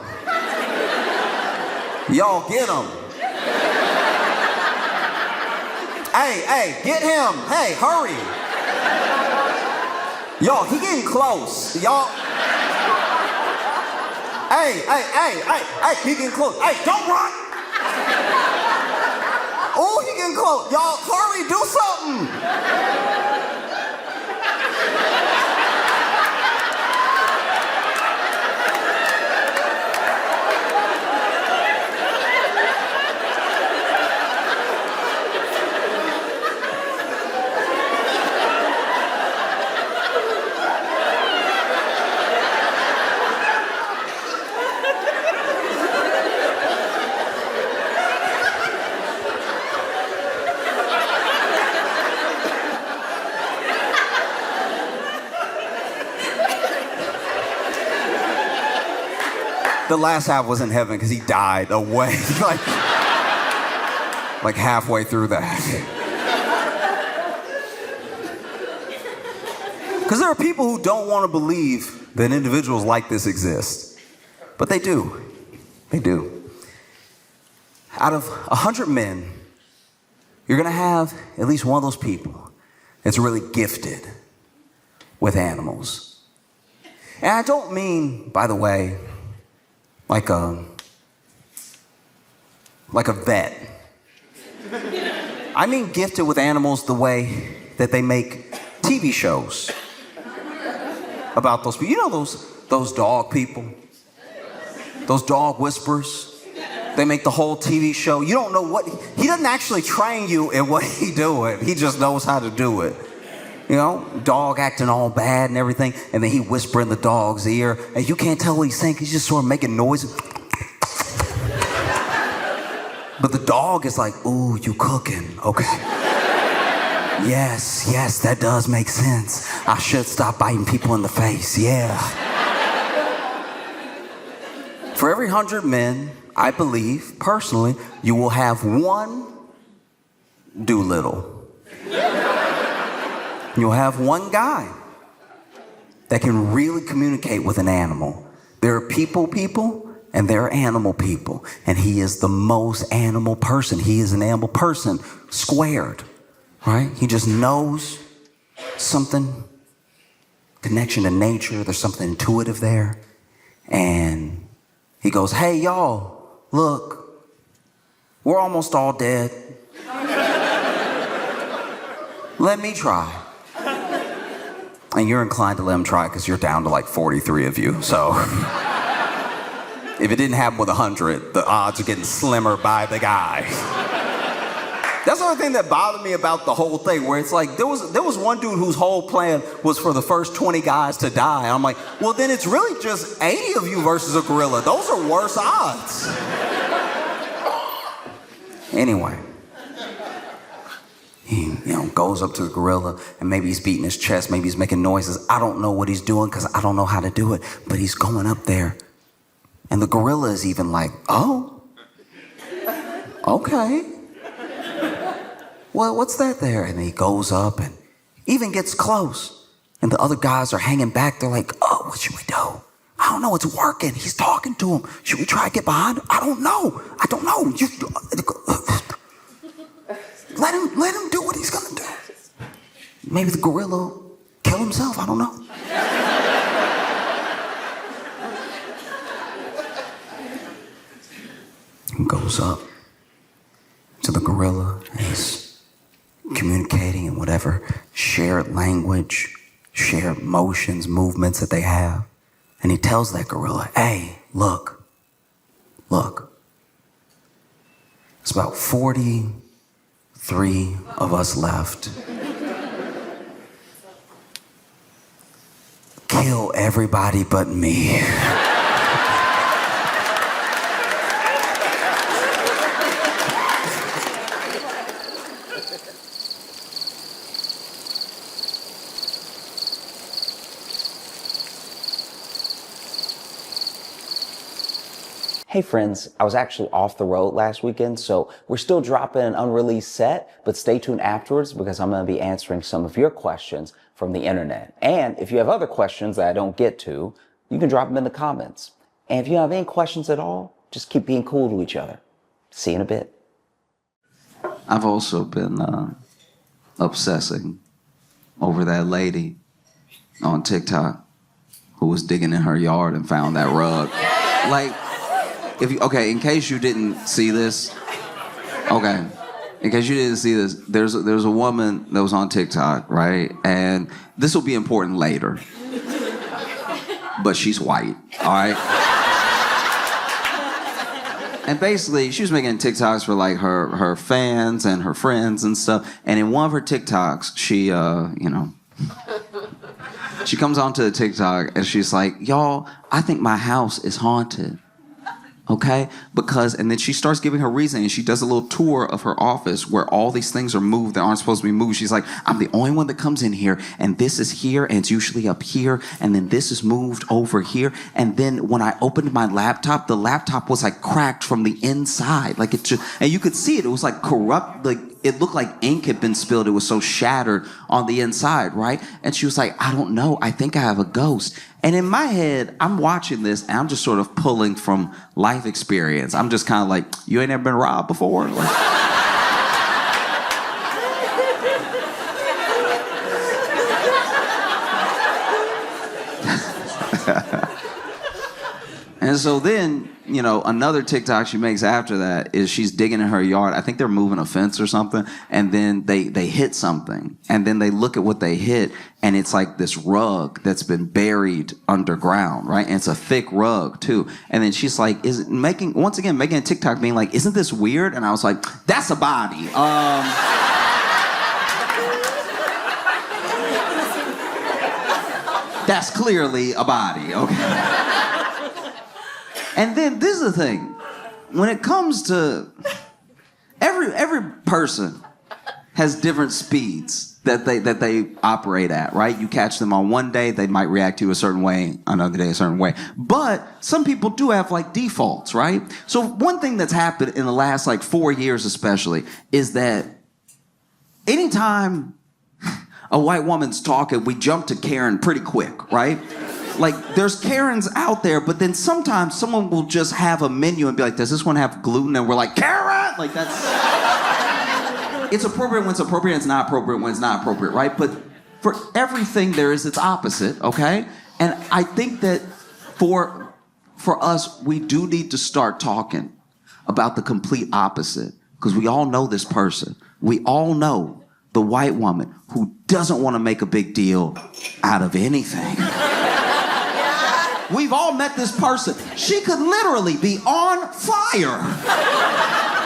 Y'all get him. Hey, get him. Hey, hurry. Y'all, he getting close. Y'all. Hey, he getting close. Hey, don't run. Oh, he getting close. Y'all, hurry, do something. The last half was in heaven because he died away, like halfway through that. Because there are people who don't want to believe that individuals like this exist. But they do. They do. Out of 100 men, you're going to have at least one of those people that's really gifted with animals. And I don't mean, by the way, like a vet. I mean gifted with animals the way that they make TV shows about those people. You know those dog people? Those dog whisperers? They make the whole TV show. You don't know what, he doesn't actually train you in what he doing. He just knows how to do it. You know, dog acting all bad and everything, and then he whisper in the dog's ear, and you can't tell what he's saying, he's just sort of making noises. But the dog is like, ooh, you cooking, okay. Yes, that does make sense. I should stop biting people in the face, yeah. For every 100 men, I believe, personally, you will have one Doolittle. You'll have one guy that can really communicate with an animal. There are people, and there are animal people. And he is the most animal person. He is an animal person squared, right? He just knows something, connection to nature. There's something intuitive there. And he goes, hey, y'all, look, we're almost all dead. Let me try. And you're inclined to let him try because you're down to like 43 of you. So if it didn't happen with 100, the odds are getting slimmer by the guy. That's the only thing that bothered me about the whole thing, where it's like there was one dude whose whole plan was for the first 20 guys to die. I'm like, well, then it's really just 80 of you versus a gorilla. Those are worse odds. Anyway, he goes up to the gorilla, and maybe he's beating his chest, maybe he's making noises. I don't know what he's doing because I don't know how to do it, but he's going up there. And the gorilla is even like, oh, okay. Well, what's that there? And he goes up and even gets close. And the other guys are hanging back. They're like, oh, what should we do? I don't know. It's working. He's talking to him. Should we try to get behind him? I don't know. Let him do what he's going to do. Maybe the gorilla will kill himself. I don't know. He goes up to the gorilla, and he's communicating in whatever shared language, shared motions, movements that they have. And he tells that gorilla, hey, look. It's about 43 of us left. Kill everybody but me. Hey friends, I was actually off the road last weekend, so we're still dropping an unreleased set, but stay tuned afterwards because I'm going to be answering some of your questions from the internet. And if you have other questions that I don't get to, you can drop them in the comments. And if you have any questions at all, just keep being cool to each other. See you in a bit. I've also been obsessing over that lady on TikTok who was digging in her yard and found that rug. Like, in case you didn't see this, there's a woman that was on TikTok, right? And this will be important later, but she's white, all right? And basically, she was making TikToks for like her fans and her friends and stuff. And in one of her TikToks, she comes onto the TikTok and she's like, y'all, I think my house is haunted. Okay? And then she starts giving her reason, and she does a little tour of her office where all these things are moved that aren't supposed to be moved. She's like, I'm the only one that comes in here, and this is here, and it's usually up here, and then this is moved over here. And then when I opened my laptop, the laptop was like cracked from the inside. Like and you could see it. It was like corrupt, like it looked like ink had been spilled. It was so shattered on the inside, right? And she was like, I don't know. I think I have a ghost. And in my head, I'm watching this, and I'm just sort of pulling from life experience. I'm just kind of like, you ain't ever been robbed before? Like, and so then, another TikTok she makes after that is she's digging in her yard. I think they're moving a fence or something, and then they hit something, and then they look at what they hit, and it's like this rug that's been buried underground, right? And it's a thick rug too. And then she's like, making a TikTok being like, isn't this weird? And I was like, that's a body. That's clearly a body, okay? And then this is the thing. When it comes to every person has different speeds that they operate at, right? You catch them on one day, they might react to you a certain way, another day a certain way. But some people do have like defaults, right? So one thing that's happened in the last like 4 years especially is that anytime a white woman's talking, we jump to Karen pretty quick, right? Like, there's Karens out there, but then sometimes someone will just have a menu and be like, does this one have gluten? And we're like, Karen! Like, that's... It's appropriate when it's appropriate, it's not appropriate when it's not appropriate, right? But for everything, there is its opposite, okay? And I think that for for us, we do need to start talking about the complete opposite, because we all know this person. We all know the white woman who doesn't want to make a big deal out of anything. We've all met this person. She could literally be on fire.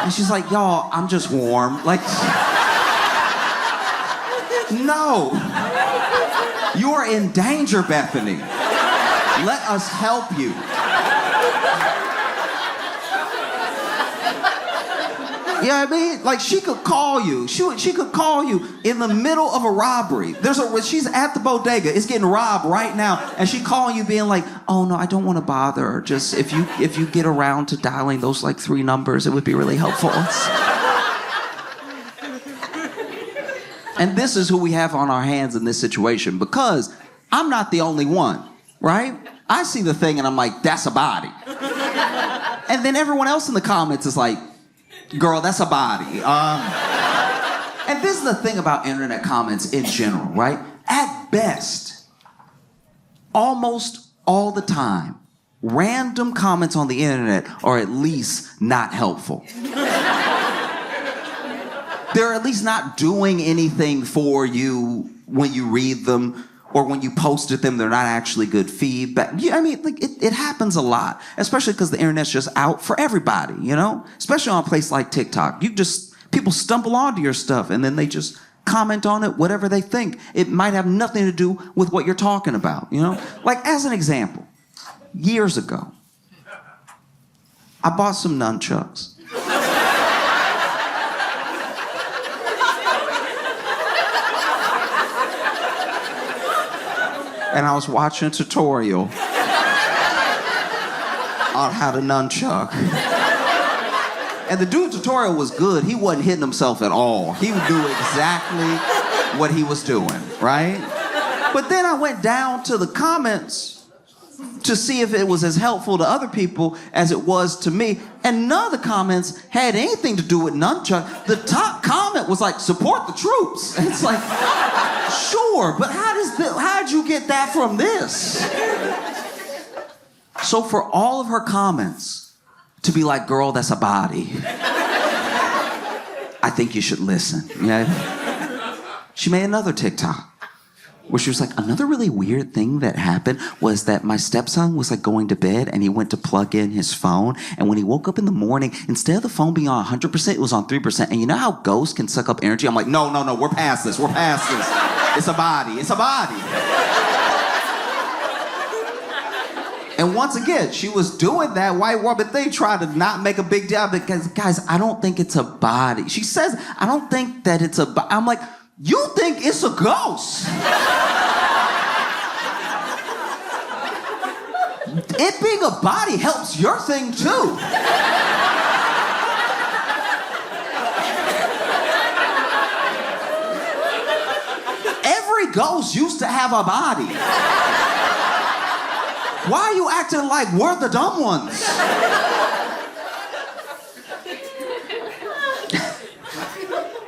And she's like, y'all, I'm just warm. Like, no. You are in danger, Bethany. Let us help you. You know what I mean? Like, she could call you. She could call you in the middle of a robbery. She's at the bodega. It's getting robbed right now. And she calling you being like, oh, no, I don't want to bother her. Just if you get around to dialing those, like, 3 numbers, it would be really helpful. And this is who we have on our hands in this situation, because I'm not the only one, right? I see the thing and I'm like, that's a body. And then everyone else in the comments is like, girl, that's a body. And this is the thing about internet comments in general, right? At best, almost all the time, random comments on the internet are at least not helpful. They're at least not doing anything for you when you read them, or when you posted them, they're not actually good feedback. Yeah, I mean, like, it happens a lot, especially because the internet's just out for everybody, you know? Especially on a place like TikTok. People stumble onto your stuff and then they just comment on it, whatever they think. It might have nothing to do with what you're talking about, you know? Like, as an example, years ago, I bought some nunchucks. And I was watching a tutorial on how to nunchuck. And the dude's tutorial was good. He wasn't hitting himself at all. He knew exactly what he was doing, right? But then I went down to the comments to see if it was as helpful to other people as it was to me. And none of the comments had anything to do with nunchuck. The top comment was like, support the troops. And it's like, sure, but how'd you get that from this? So for all of her comments to be like, girl, that's a body, I think you should listen. Yeah? She made another TikTok where she was like, another really weird thing that happened was that my stepson was like going to bed and he went to plug in his phone. And when he woke up in the morning, instead of the phone being on 100%, it was on 3%. And you know how ghosts can suck up energy? I'm like, no, we're past this. It's a body. And once again, she was doing that white woman thing, trying to not make a big deal because, guys, I don't think it's a body. She says, I don't think that it's a body. I'm like, you think it's a ghost. It being a body helps your thing too. Every ghost used to have a body. Why are you acting like we're the dumb ones?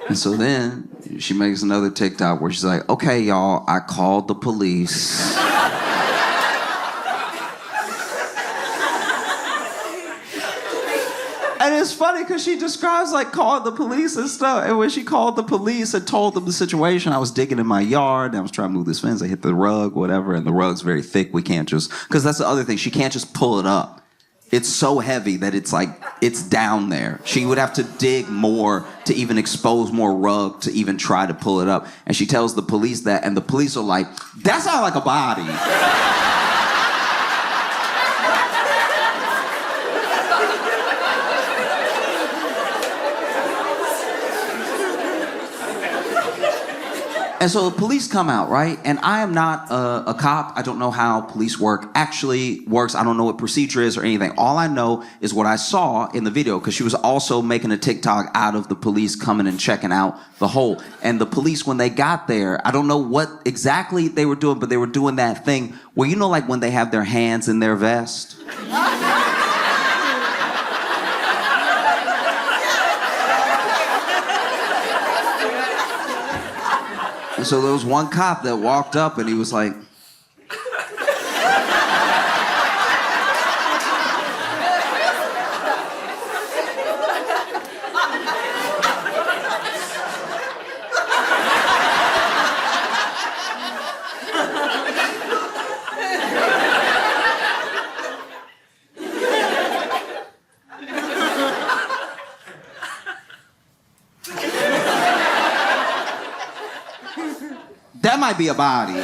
And so then she makes another TikTok where she's like, okay, y'all, I called the police. And it's funny because she describes like calling the police and stuff. And when she called the police and told them the situation, I was digging in my yard and I was trying to move this fence. I hit the rug, whatever, and the rug's very thick. We can't just, because that's the other thing. She can't just pull it up. It's so heavy that it's like, it's down there. She would have to dig more to even expose more rug to even try to pull it up. And she tells the police that, and the police are like, that's not like a body. And so the police come out, right? And I am not a cop. I don't know how police work actually works. I don't know what procedure is or anything. All I know is what I saw in the video, because she was also making a TikTok out of the police coming and checking out the hole. And the police, when they got there, I don't know what exactly they were doing, but they were doing that thing where, you know, like when they have their hands in their vest? And so there was one cop that walked up and he was like, That might be a body.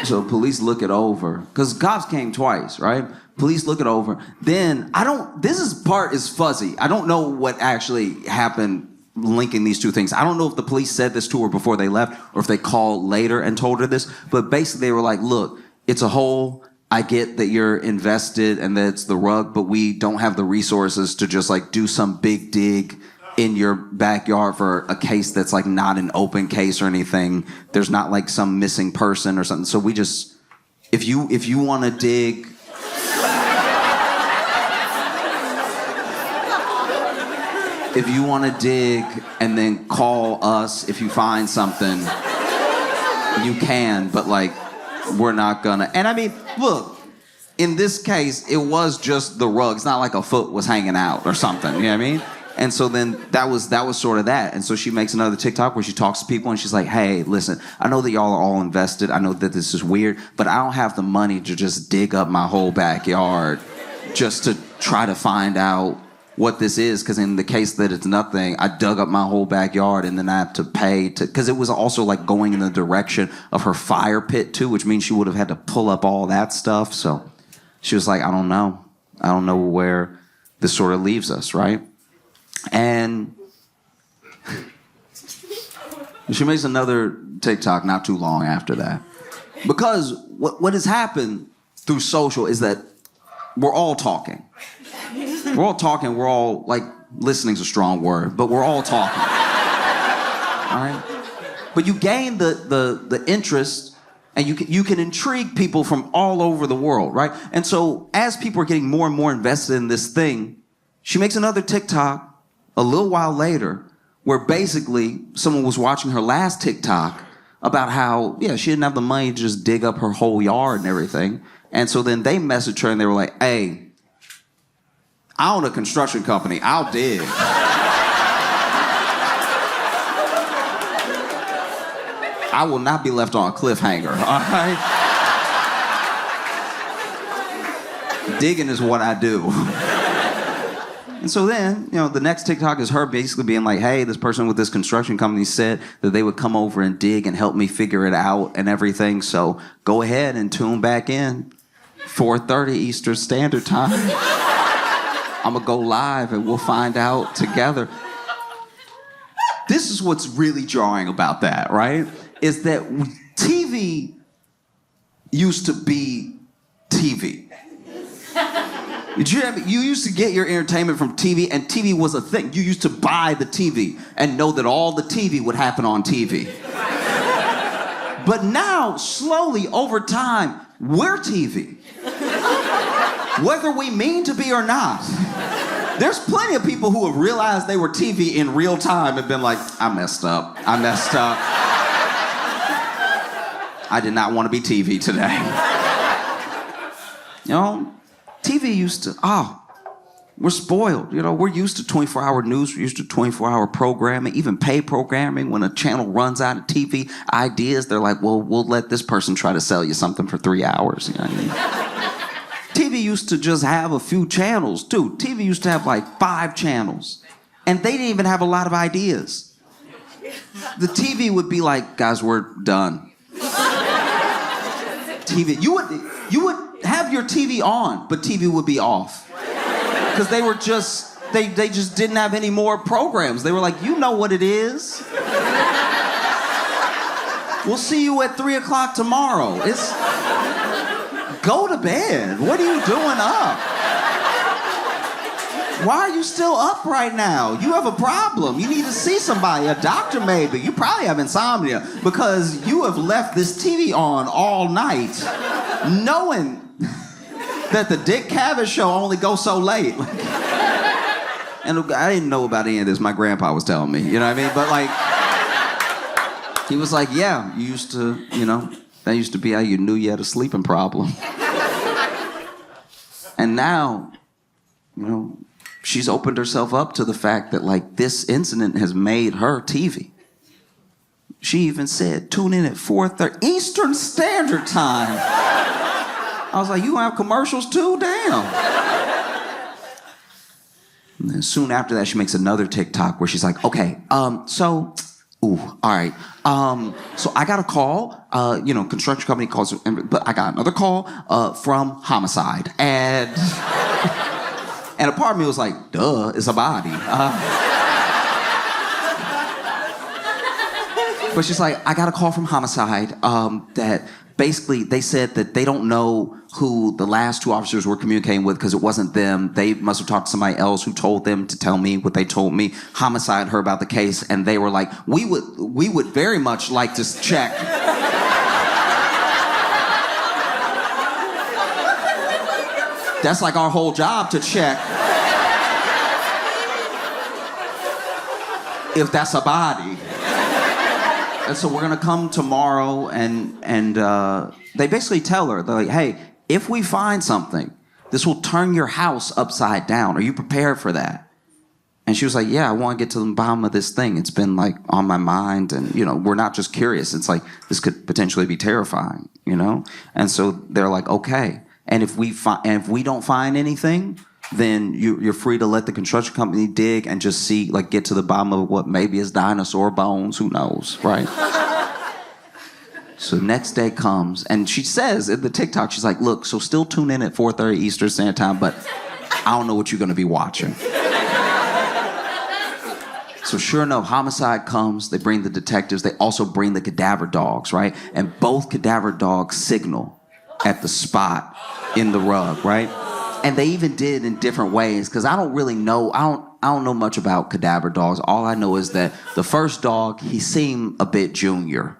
So police look it over, because cops came twice, right? Police look it over. Then, part is fuzzy. I don't know what actually happened linking these two things. I don't know if the police said this to her before they left or if they called later and told her this, but basically they were like, look, it's a hole. I get that you're invested and that it's the rug, but we don't have the resources to just like do some big dig in your backyard for a case that's like not an open case or anything. There's not like some missing person or something. So we just, if you want to dig, if you want to dig and then call us if you find something, you can, but like, we're not gonna. And I mean, look, in this case, it was just the rug. It's not like a foot was hanging out or something, you know what I mean? And so then that was sort of that. And so she makes another TikTok where she talks to people and she's like, hey, listen, I know that y'all are all invested. I know that this is weird, but I don't have the money to just dig up my whole backyard just to try to find out what this is. Because in the case that it's nothing, I dug up my whole backyard and then I have to pay to, because it was also like going in the direction of her fire pit too, which means she would have had to pull up all that stuff. So she was like, I don't know. I don't know where this sort of leaves us, right? And she makes another TikTok not too long after that. Because what has happened through social is that we're all talking. We're all talking, we're all, like, listening's a strong word, but we're all talking. All right? But you gain the interest and you can intrigue people from all over the world, right? And so as people are getting more and more invested in this thing, she makes another TikTok a little while later, where basically someone was watching her last TikTok about how, yeah, she didn't have the money to just dig up her whole yard and everything. And so then they messaged her and they were like, hey, I own a construction company. I'll dig. I will not be left on a cliffhanger, all right? Digging is what I do. And so then, you know, the next TikTok is her basically being like, hey, this person with this construction company said that they would come over and dig and help me figure it out and everything. So go ahead and tune back in, 4:30 Eastern Standard Time. I'm gonna go live and we'll find out together. This is what's really jarring about that, right? Is that TV used to be TV. You used to get your entertainment from TV, and TV was a thing. You used to buy the TV and know that all the TV would happen on TV. But now, slowly, over time, we're TV. Whether we mean to be or not. There's plenty of people who have realized they were TV in real time and been like, I messed up. I did not want to be TV today. You know? TV used to, we're spoiled. You know, we're used to 24-hour news. We're used to 24-hour programming, even paid programming. When a channel runs out of TV ideas, they're like, well, we'll let this person try to sell you something for 3 hours. You know what I mean? TV used to just have a few channels, too. TV used to have like 5 channels. And they didn't even have a lot of ideas. The TV would be like, guys, we're done. TV, you would have your TV on, but TV would be off. Because they were just, they just didn't have any more programs. They were like, you know what it is. We'll see you at 3 o'clock tomorrow. Go to bed. What are you doing up? Why are you still up right now? You have a problem. You need to see somebody, a doctor maybe. You probably have insomnia because you have left this TV on all night knowing that the Dick Cavett show only goes so late. And I didn't know about any of this. My grandpa was telling me, you know what I mean? But like, he was like, yeah, you used to, you know, that used to be how you knew you had a sleeping problem. And now, you know, she's opened herself up to the fact that like this incident has made her TV. She even said, tune in at 4:30 Eastern Standard Time. I was like, you have commercials too? Damn. And then soon after that, she makes another TikTok where she's like, okay, so, ooh, all right. So I got a call, construction company calls, but I got another call from homicide. And a part of me was like, duh, it's a body. But she's like, I got a call from homicide that basically they said that they don't know who the last two officers were communicating with because it wasn't them. They must have talked to somebody else who told them to tell me what they told me. Homicide heard about the case and they were like, we would very much like to check. That's like our whole job, to check if that's a body. And so we're gonna come tomorrow and they basically tell her, they're like, hey, if we find something, this will turn your house upside down. Are you prepared for that? And she was like, yeah, I want to get to the bottom of this thing. It's been like on my mind and, we're not just curious. It's like, this could potentially be terrifying, And so they're like, okay. And if we don't find anything, then you're free to let the construction company dig and just see, like, get to the bottom of what maybe is dinosaur bones. Who knows, right? So next day comes, and she says in the TikTok, she's like, look, so still tune in at 4:30 Eastern Standard Time, but I don't know what you're going to be watching. So sure enough, homicide comes. They bring the detectives. They also bring the cadaver dogs, right? And both cadaver dogs signal at the spot in the rug, right? And they even did in different ways, because I don't really know. I don't know much about cadaver dogs. All I know is that the first dog, he seemed a bit junior.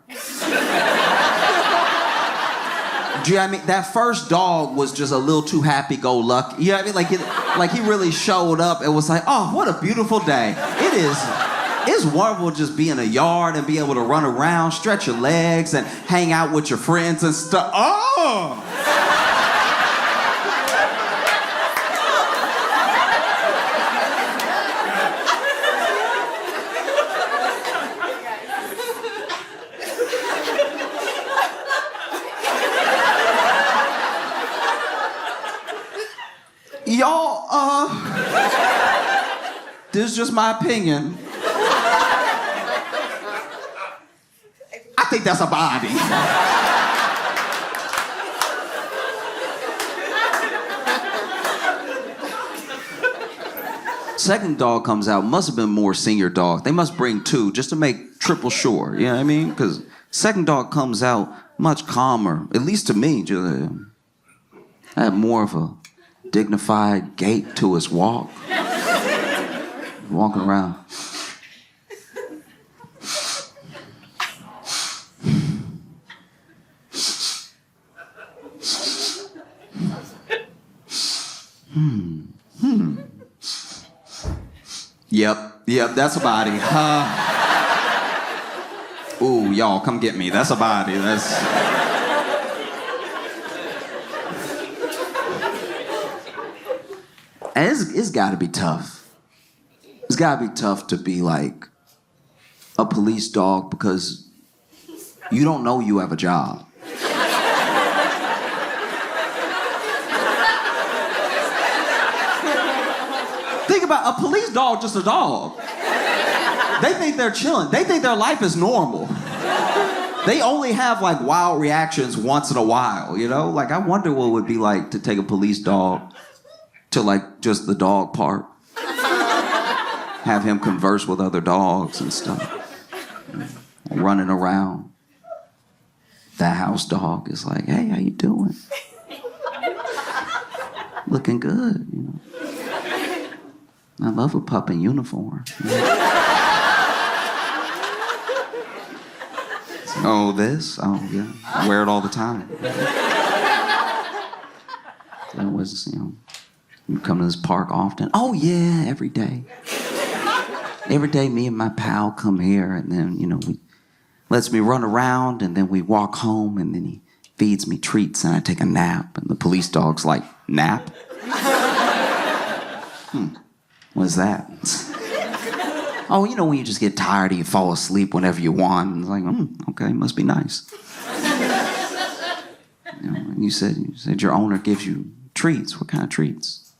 Do you know what I mean? That first dog was just a little too happy-go-lucky. You know what I mean? Like he really showed up and was like, oh, what a beautiful day. It's wonderful just be in a yard and be able to run around, stretch your legs, and hang out with your friends and stuff. Oh! Y'all, this is just my opinion. I think that's a body. Second dog comes out, must have been more senior dog. They must bring two just to make triple sure, you know what I mean? Because second dog comes out much calmer, at least to me. Had more of a dignified gait to his walk. Walking around. Yep, that's a body. Ooh, y'all, come get me. That's a body. And it's got to be tough. It's got to be tough to be like a police dog because you don't know you have a job. Think about a police dog, just a dog. They think they're chilling. They think their life is normal. They only have like wild reactions once in a while, Like I wonder what it would be like to take a police dog to like just the dog park. Have him converse with other dogs and stuff. Running around. That house dog is like, hey, how you doing? Looking good, I love a pup in uniform. Oh, this? Oh, yeah. I wear it all the time. That was, you come to this park often? Oh, yeah, every day. Every day, me and my pal come here, and then, he lets me run around, and then we walk home, and then he feeds me treats, and I take a nap, and the police dog's like, nap? What's that? Oh, when you just get tired and you fall asleep whenever you want. And it's like, okay, must be nice. You said your owner gives you treats. What kind of treats?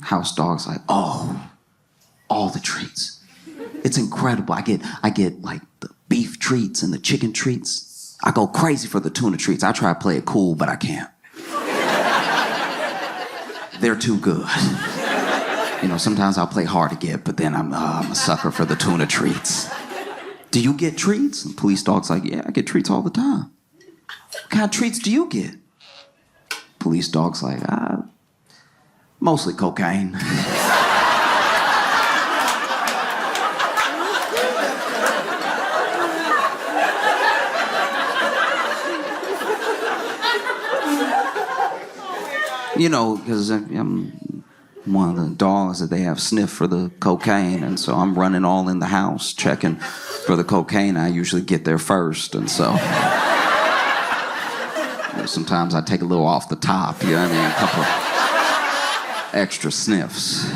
house dog's like, oh, all the treats. It's incredible. I get like the beef treats and the chicken treats. I go crazy for the tuna treats. I try to play it cool, but I can't. They're too good. You know, sometimes I'll play hard to get, but then I'm a sucker for the tuna treats. Do you get treats? And police dog's like, yeah, I get treats all the time. What kind of treats do you get? Police dog's like, mostly cocaine. You know, because I'm one of the dogs that they have sniffed for the cocaine, and so I'm running all in the house checking for the cocaine. I usually get there first, and so you know, sometimes I take a little off the top, you know what I mean? A couple of extra sniffs.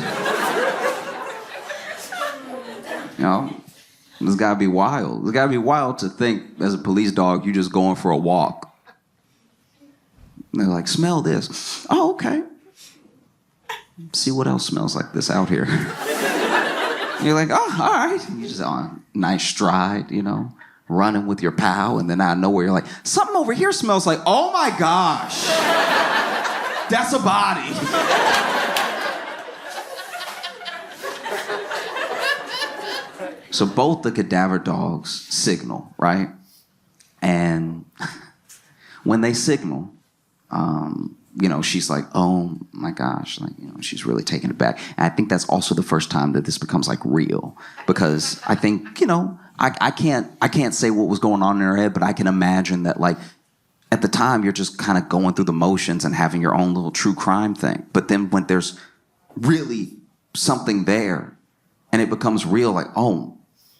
You know, this gotta be wild. It's gotta be wild to think as a police dog, you're just going for a walk. And they're like, smell this. Oh, okay. See what else smells like this out here. You're like, oh, all right. You just on nice stride, you know, running with your pal, and then out of nowhere you're like, something over here smells like, oh my gosh, that's a body. So both the cadaver dogs signal, right? And when they signal, you know, she's like, oh my gosh, like, you know, she's really taken it back. And I think that's also the first time that this becomes like real, because I think, you know, I can't say what was going on in her head, but I can imagine that, like, at the time you're just kind of going through the motions and having your own little true crime thing. But then when there's really something there and it becomes real, like, oh,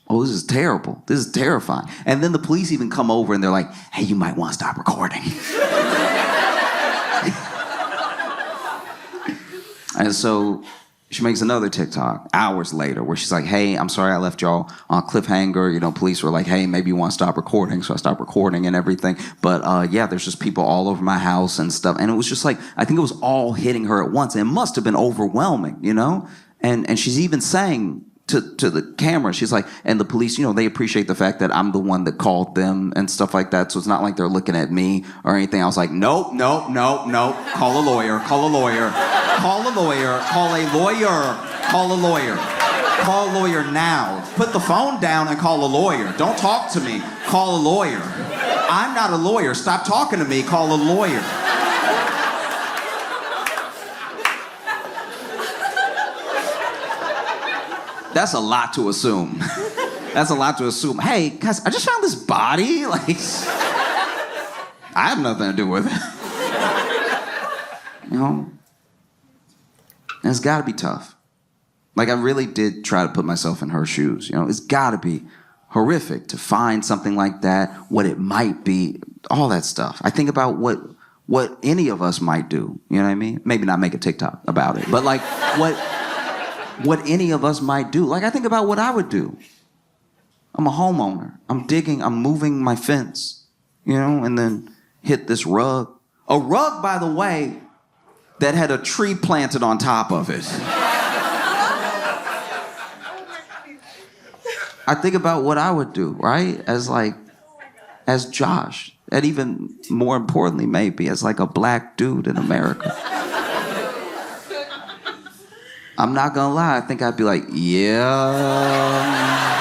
this is terrible. This is terrifying. And then the police even come over and they're like, hey, you might want to stop recording. And so she makes another TikTok hours later where she's like, hey, I'm sorry I left y'all on a cliffhanger. You know, police were like, hey, maybe you want to stop recording. So I stopped recording and everything. But yeah, there's just people all over my house and stuff. And it was just like, I think it was all hitting her at once. And it must have been overwhelming, you know? And she's even saying to the camera, she's like, and the police, you know, they appreciate the fact that I'm the one that called them and stuff like that. So it's not like they're looking at me or anything. I was like, nope. Call a lawyer. Call a lawyer. Call a lawyer. Call a lawyer. Call a lawyer. Call a lawyer now. Put the phone down and call a lawyer. Don't talk to me. Call a lawyer. I'm not a lawyer. Stop talking to me. Call a lawyer. That's a lot to assume. That's a lot to assume. Hey, guys, I just found this body. Like, I have nothing to do with it. You know? And it's got to be tough. Like, I really did try to put myself in her shoes. You know, it's got to be horrific to find something like that, what it might be, all that stuff. I think about what any of us might do. You know what I mean? Maybe not make a TikTok about it, but like what any of us might do. Like, I think about what I would do. I'm a homeowner. I'm digging, I'm moving my fence, you know, and then hit this rug. A rug, by the way, that had a tree planted on top of it. I think about what I would do, right? As Josh, and even more importantly, maybe, as like a black dude in America. I'm not gonna lie, I think I'd be like, yeah.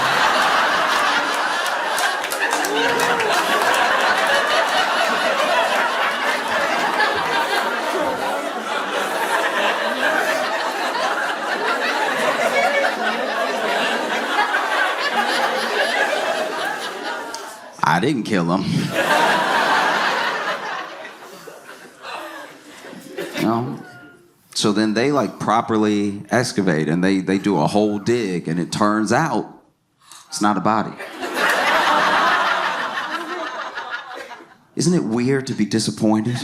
I didn't kill him. You know? So then they like properly excavate and they do a whole dig, and it turns out it's not a body. Isn't it weird to be disappointed?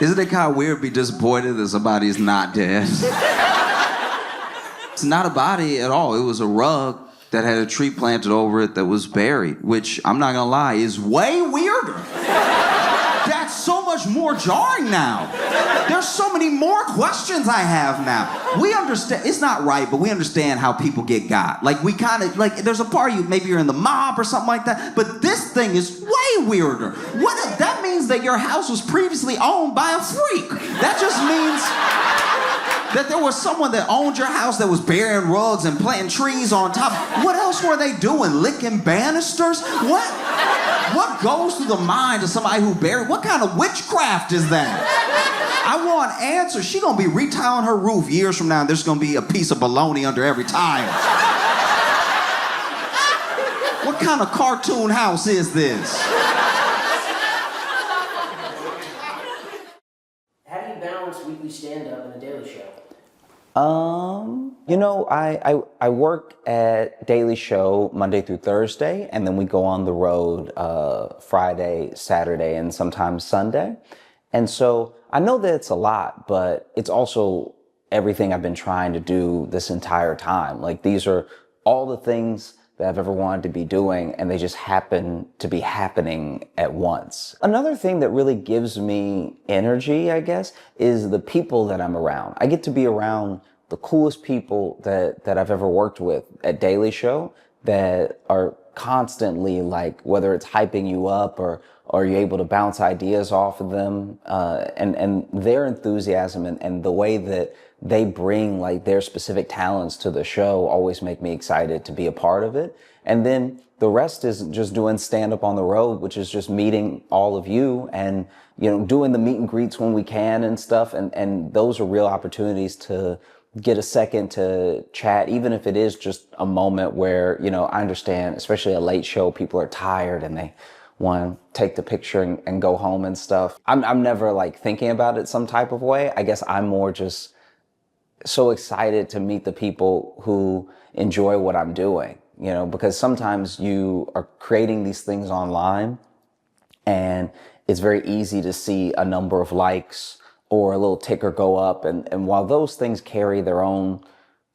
Isn't it kind of weird to be disappointed that somebody is not dead? It's not a body at all. It was a rug that had a tree planted over it that was buried, which, I'm not gonna lie, is way weirder. That's so much much more jarring now. There's so many more questions I have now. We understand, it's not right, but we understand how people get got. Like, we kind of, like, there's a part of you, maybe you're in the mob or something like that, but this thing is way weirder. That means that your house was previously owned by a freak. That just means that there was someone that owned your house that was burying rugs and planting trees on top. What else were they doing? Licking banisters? What goes through the mind of somebody who buried? What kind of witchcraft is that? I want answers. She gonna be retiling her roof years from now, and there's gonna be a piece of bologna under every tile. What kind of cartoon house is this? How do you balance weekly stand-up and a daily show? You know, I work at Daily Show Monday through Thursday, and then we go on the road Friday, Saturday, and sometimes Sunday. And so I know that it's a lot, but it's also everything I've been trying to do this entire time. Like, these are all the things that I've ever wanted to be doing, and they just happen to be happening at once. Another thing that really gives me energy, I guess, is the people that I'm around. I get to be around the coolest people that I've ever worked with at Daily Show, that are constantly, like, whether it's hyping you up or you're able to bounce ideas off of them, and their enthusiasm and the way that they bring, like, their specific talents to the show always make me excited to be a part of it. And then the rest is just doing stand-up on the road, which is just meeting all of you and, you know, doing the meet and greets when we can and stuff. And those are real opportunities to get a second to chat, even if it is just a moment where, you know, I understand, especially a late show, people are tired and they want to take the picture and go home and stuff. I'm never, like, thinking about it some type of way. I guess I'm more just so excited to meet the people who enjoy what I'm doing, you know, because sometimes you are creating these things online and it's very easy to see a number of likes or a little ticker go up. And while those things carry their own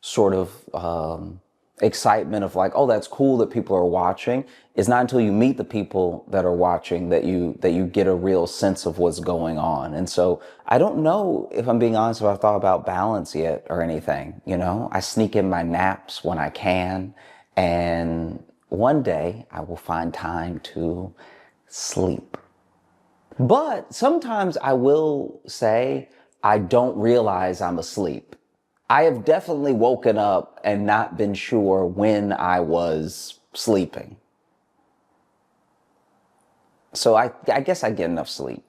sort of excitement of, like, oh, that's cool that people are watching, it's not until you meet the people that are watching that you get a real sense of what's going on. And so I don't know, if I'm being honest, if I've thought about balance yet or anything. You know, I sneak in my naps when I can, and one day I will find time to sleep. But sometimes I will say I don't realize I'm asleep. I have definitely woken up and not been sure when I was sleeping. So I guess I get enough sleep.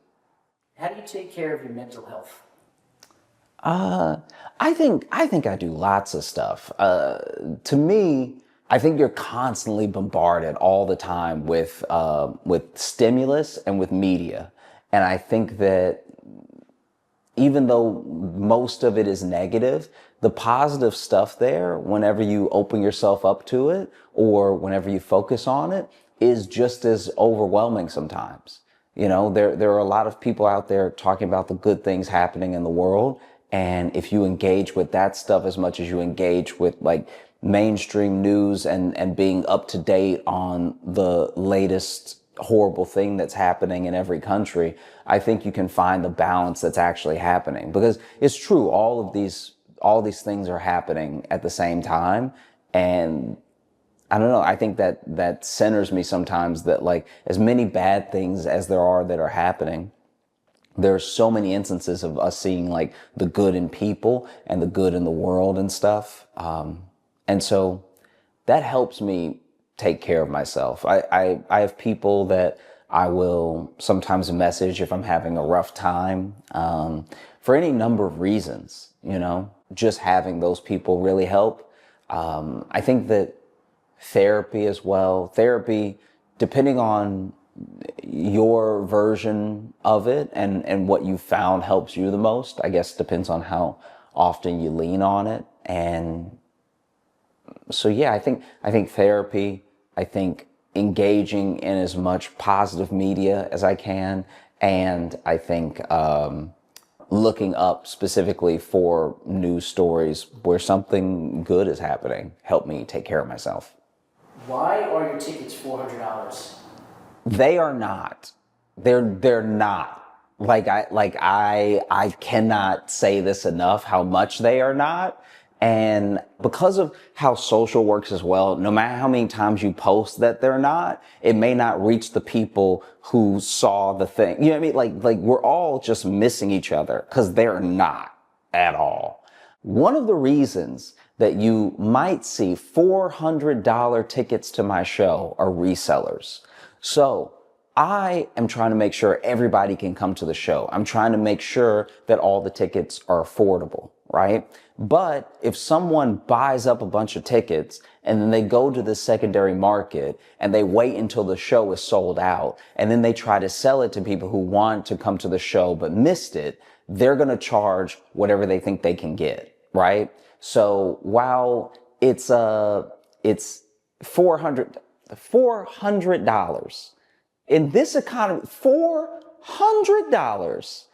How do you take care of your mental health? I think I do lots of stuff. To me, I think you're constantly bombarded all the time with stimulus and with media. And I think that even though most of it is negative, the positive stuff there, whenever you open yourself up to it or whenever you focus on it, is just as overwhelming sometimes. You know, there are a lot of people out there talking about the good things happening in the world. And if you engage with that stuff as much as you engage with, like, mainstream news and being up to date on the latest horrible thing that's happening in every country, I think you can find the balance that's actually happening. Because it's true, all of these things are happening at the same time. And I don't know, I think that centers me sometimes, that, like, as many bad things as there are that are happening, there are so many instances of us seeing, like, the good in people and the good in the world and stuff. And so that helps me take care of myself. I have people that I will sometimes message if I'm having a rough time, for any number of reasons, you know. Just having those people really help. I think that therapy as well. Therapy, depending on your version of it and what you found helps you the most, I guess depends on how often you lean on it. And so, yeah, I think therapy, I think engaging in as much positive media as I can, and I think looking up specifically for news stories where something good is happening help me take care of myself. Why are your tickets $400? They are not. They're not. I cannot say this enough how much they are not. And because of how social works as well, no matter how many times you post that they're not, it may not reach the people who saw the thing. You know what I mean? Like we're all just missing each other because they're not at all. One of the reasons that you might see $400 tickets to my show are resellers. So I am trying to make sure everybody can come to the show. I'm trying to make sure that all the tickets are affordable, right? But if someone buys up a bunch of tickets and then they go to the secondary market and they wait until the show is sold out and then they try to sell it to people who want to come to the show but missed it, they're going to charge whatever they think they can get, right? So while it's $400 in this economy, $400.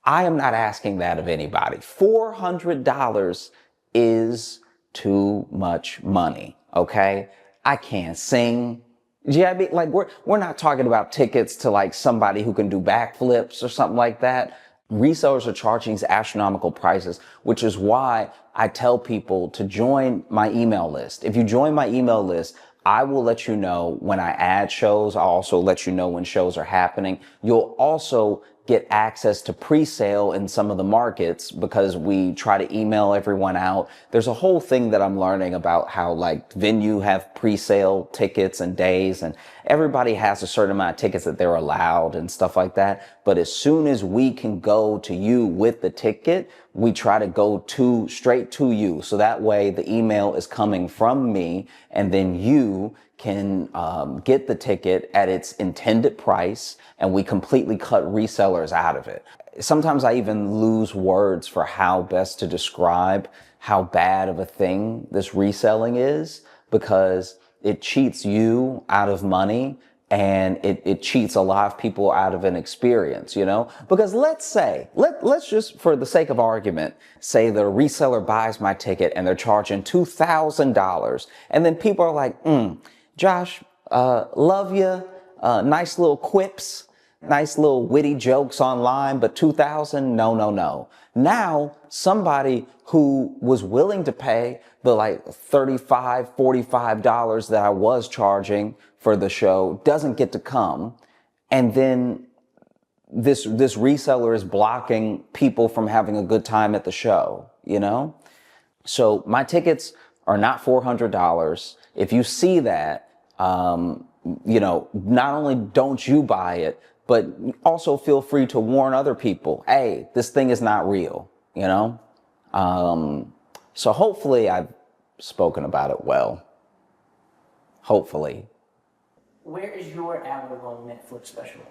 I am not asking that of anybody. $400 is too much money, okay? I can't sing. Yeah, I mean, like we're not talking about tickets to like somebody who can do backflips or something like that. Resellers are charging these astronomical prices, which is why I tell people to join my email list. If you join my email list, I will let you know when I add shows. I'll also let you know when shows are happening. You'll also get access to pre-sale in some of the markets because we try to email everyone out. There's a whole thing that I'm learning about how like venue have pre-sale tickets and days, and everybody has a certain amount of tickets that they're allowed and stuff like that. But as soon as we can go to you with the ticket, we try to go straight to you. So that way the email is coming from me and then you can get the ticket at its intended price, and we completely cut resellers out of it. Sometimes I even lose words for how best to describe how bad of a thing this reselling is, because it cheats you out of money and it cheats a lot of people out of an experience, you know? Because let's just, for the sake of argument, say the reseller buys my ticket and they're charging $2,000, and then people are like, Josh, love you, nice little quips, nice little witty jokes online, but $2,000, no. Now, somebody who was willing to pay the like $35, $45 that I was charging for the show doesn't get to come. And then this reseller is blocking people from having a good time at the show, you know? So my tickets are not $400. If you see that, you know, not only don't you buy it, but also feel free to warn other people, hey, this thing is not real, you know? So hopefully I've spoken about it well. Hopefully. Where is your hour-long Netflix special?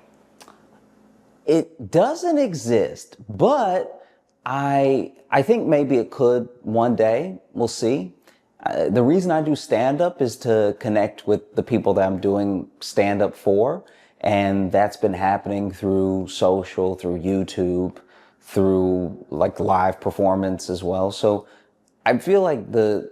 It doesn't exist, but I think maybe it could one day. We'll see. The reason I do stand-up is to connect with the people that I'm doing stand-up for. And that's been happening through social, through YouTube, through like live performance as well. So I feel like the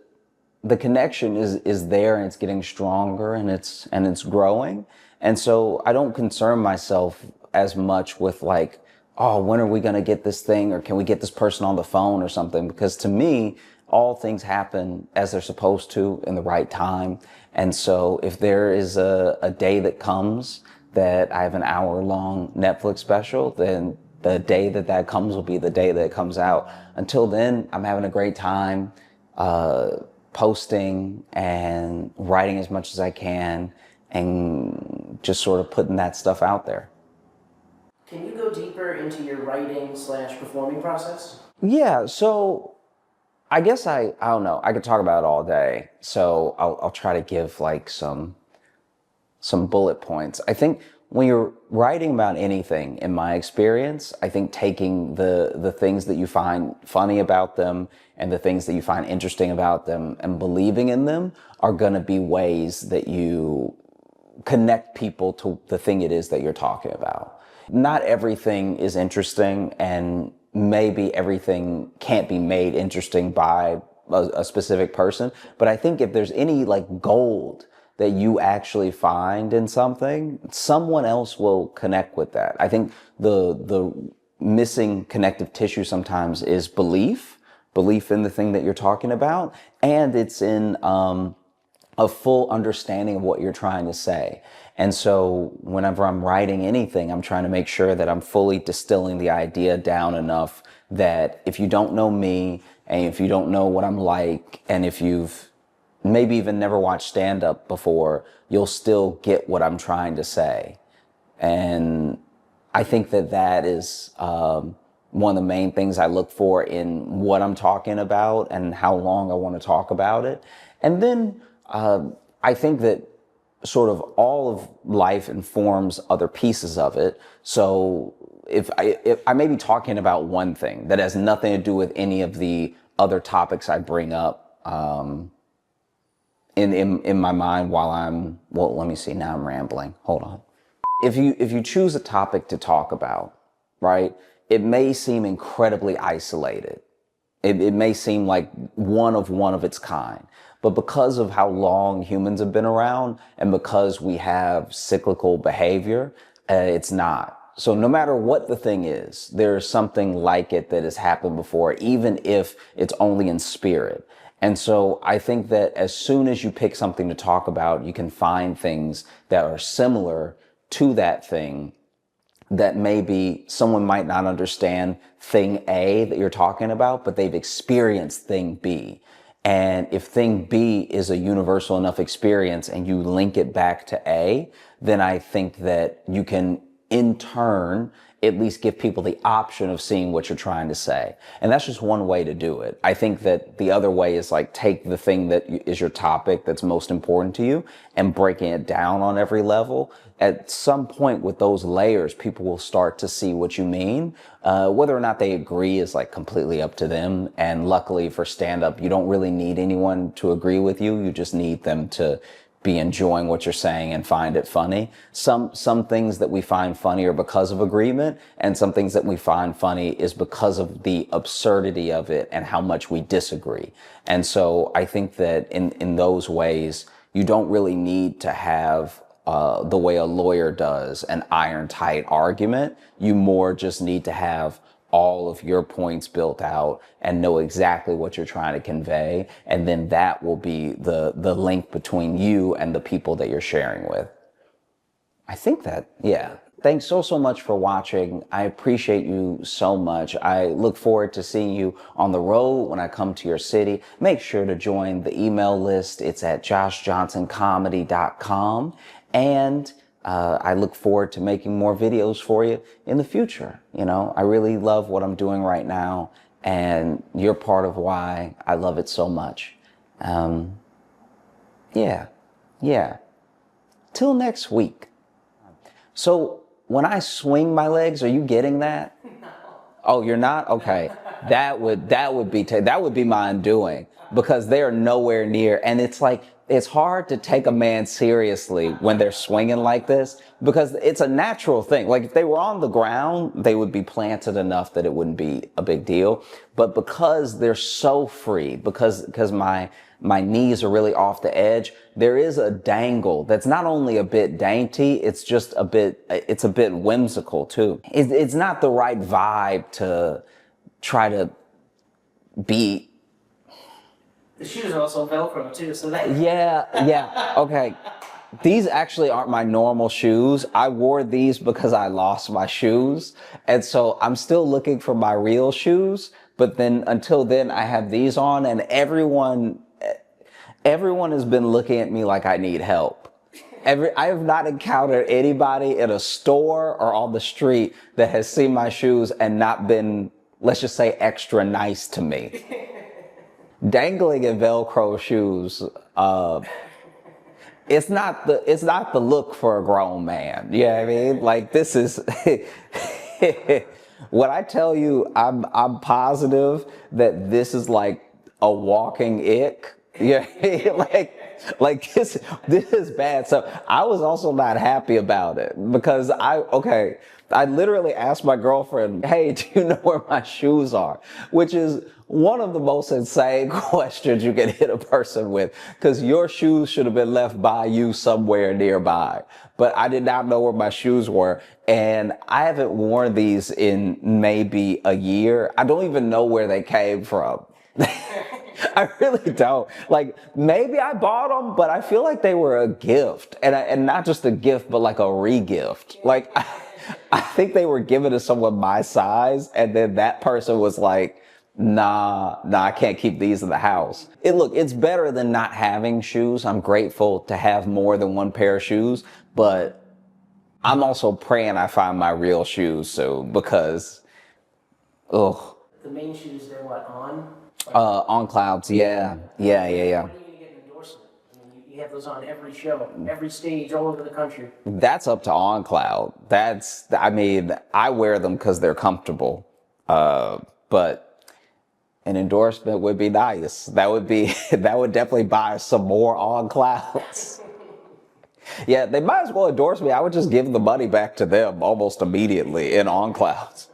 connection is there, and it's getting stronger, and it's growing. And so I don't concern myself as much with like, oh, when are we going to get this thing, or can we get this person on the phone or something? Because to me, all things happen as they're supposed to in the right time. And so if there is a day that comes that I have an hour-long Netflix special, then the day that comes will be the day that it comes out. Until then, I'm having a great time posting and writing as much as I can and just sort of putting that stuff out there. Can you go deeper into your writing/performing process? Yeah, so I guess I don't know. I could talk about it all day. So I'll try to give like some bullet points. I think when you're writing about anything, in my experience, I think taking the things that you find funny about them and the things that you find interesting about them and believing in them are going to be ways that you connect people to the thing it is that you're talking about. Not everything is interesting, and maybe everything can't be made interesting by a specific person. But I think if there's any like gold that you actually find in something, someone else will connect with that. I think the missing connective tissue sometimes is belief in the thing that you're talking about, and it's in a full understanding of what you're trying to say. And so whenever I'm writing anything, I'm trying to make sure that I'm fully distilling the idea down enough that if you don't know me, and if you don't know what I'm like, and if you've maybe even never watched stand-up before, you'll still get what I'm trying to say. And I think that that is one of the main things I look for in what I'm talking about and how long I want to talk about it. And then I think that sort of all of life informs other pieces of it. So if I may be talking about one thing that has nothing to do with any of the other topics I bring up in my mind while well, let me see, now I'm rambling. Hold on. If you choose a topic to talk about, right, it may seem incredibly isolated. It may seem like one of its kind. But because of how long humans have been around and because we have cyclical behavior, it's not. So no matter what the thing is, there's something like it that has happened before, even if it's only in spirit. And so I think that as soon as you pick something to talk about, you can find things that are similar to that thing that maybe someone might not understand thing A that you're talking about, but they've experienced thing B. And if thing B is a universal enough experience and you link it back to A, then I think that you can in turn at least give people the option of seeing what you're trying to say. And that's just one way to do it. I think that the other way is like take the thing that is your topic that's most important to you and breaking it down on every level. At some point with those layers, people will start to see what you mean. Whether or not they agree is like completely up to them. And luckily for stand-up, you don't really need anyone to agree with you. You just need them to be enjoying what you're saying and find it funny. Some things that we find funny are because of agreement, and some things that we find funny is because of the absurdity of it and how much we disagree. And so I think that in those ways, you don't really need to have the way a lawyer does an iron tight argument. You more just need to have all of your points built out and know exactly what you're trying to convey. And then that will be the link between you and the people that you're sharing with. I think that, yeah. Thanks so much for watching. I appreciate you so much. I look forward to seeing you on the road when I come to your city. Make sure to join the email list. It's at joshjohnsoncomedy.com. And I look forward to making more videos for you in the future. You know, I really love what I'm doing right now, and you're part of why I love it so much. Yeah. Till next week. So when I swing my legs, are you getting that? No. Oh, you're not? Okay. That would be my undoing, because they are nowhere near. And it's like, it's hard to take a man seriously when they're swinging like this, because it's a natural thing. Like if they were on the ground, they would be planted enough that it wouldn't be a big deal. But because they're so free, because my knees are really off the edge, there is a dangle that's not only a bit dainty, it's a bit whimsical too. It's not the right vibe to try to be. The shoes are also Velcro too, so that... Yeah, okay. These actually aren't my normal shoes. I wore these because I lost my shoes. And so I'm still looking for my real shoes. But then until then, I have these on, and everyone has been looking at me like I need help. I have not encountered anybody in a store or on the street that has seen my shoes and not been, let's just say, extra nice to me. Dangling in Velcro shoes, it's not the look for a grown man. You know what I mean? Like, this is when I tell you I'm positive that this is like a walking ick. Yeah, like this is bad. So I was also not happy about it, because I literally asked my girlfriend, hey, do you know where my shoes are? Which is one of the most insane questions you can hit a person with, because your shoes should have been left by you somewhere nearby. But I did not know where my shoes were, and I haven't worn these in maybe a year. I don't even know where they came from. I really don't. Like, maybe I bought them, but I feel like they were a gift. And not just a gift, but like a re-gift. Like, I think they were given to someone my size, and then that person was like, nah, I can't keep these in the house. Look, it's better than not having shoes. I'm grateful to have more than one pair of shoes, but I'm also praying I find my real shoes soon, because, ugh. The main shoes, they're what, on? On clouds, yeah. When are you going to get an endorsement? I mean, you have those on every show, every stage, all over the country. That's up to On Cloud. I wear them because they're comfortable. But an endorsement would be nice. That would definitely buy some more On Clouds. Yeah, they might as well endorse me. I would just give the money back to them almost immediately in On Clouds.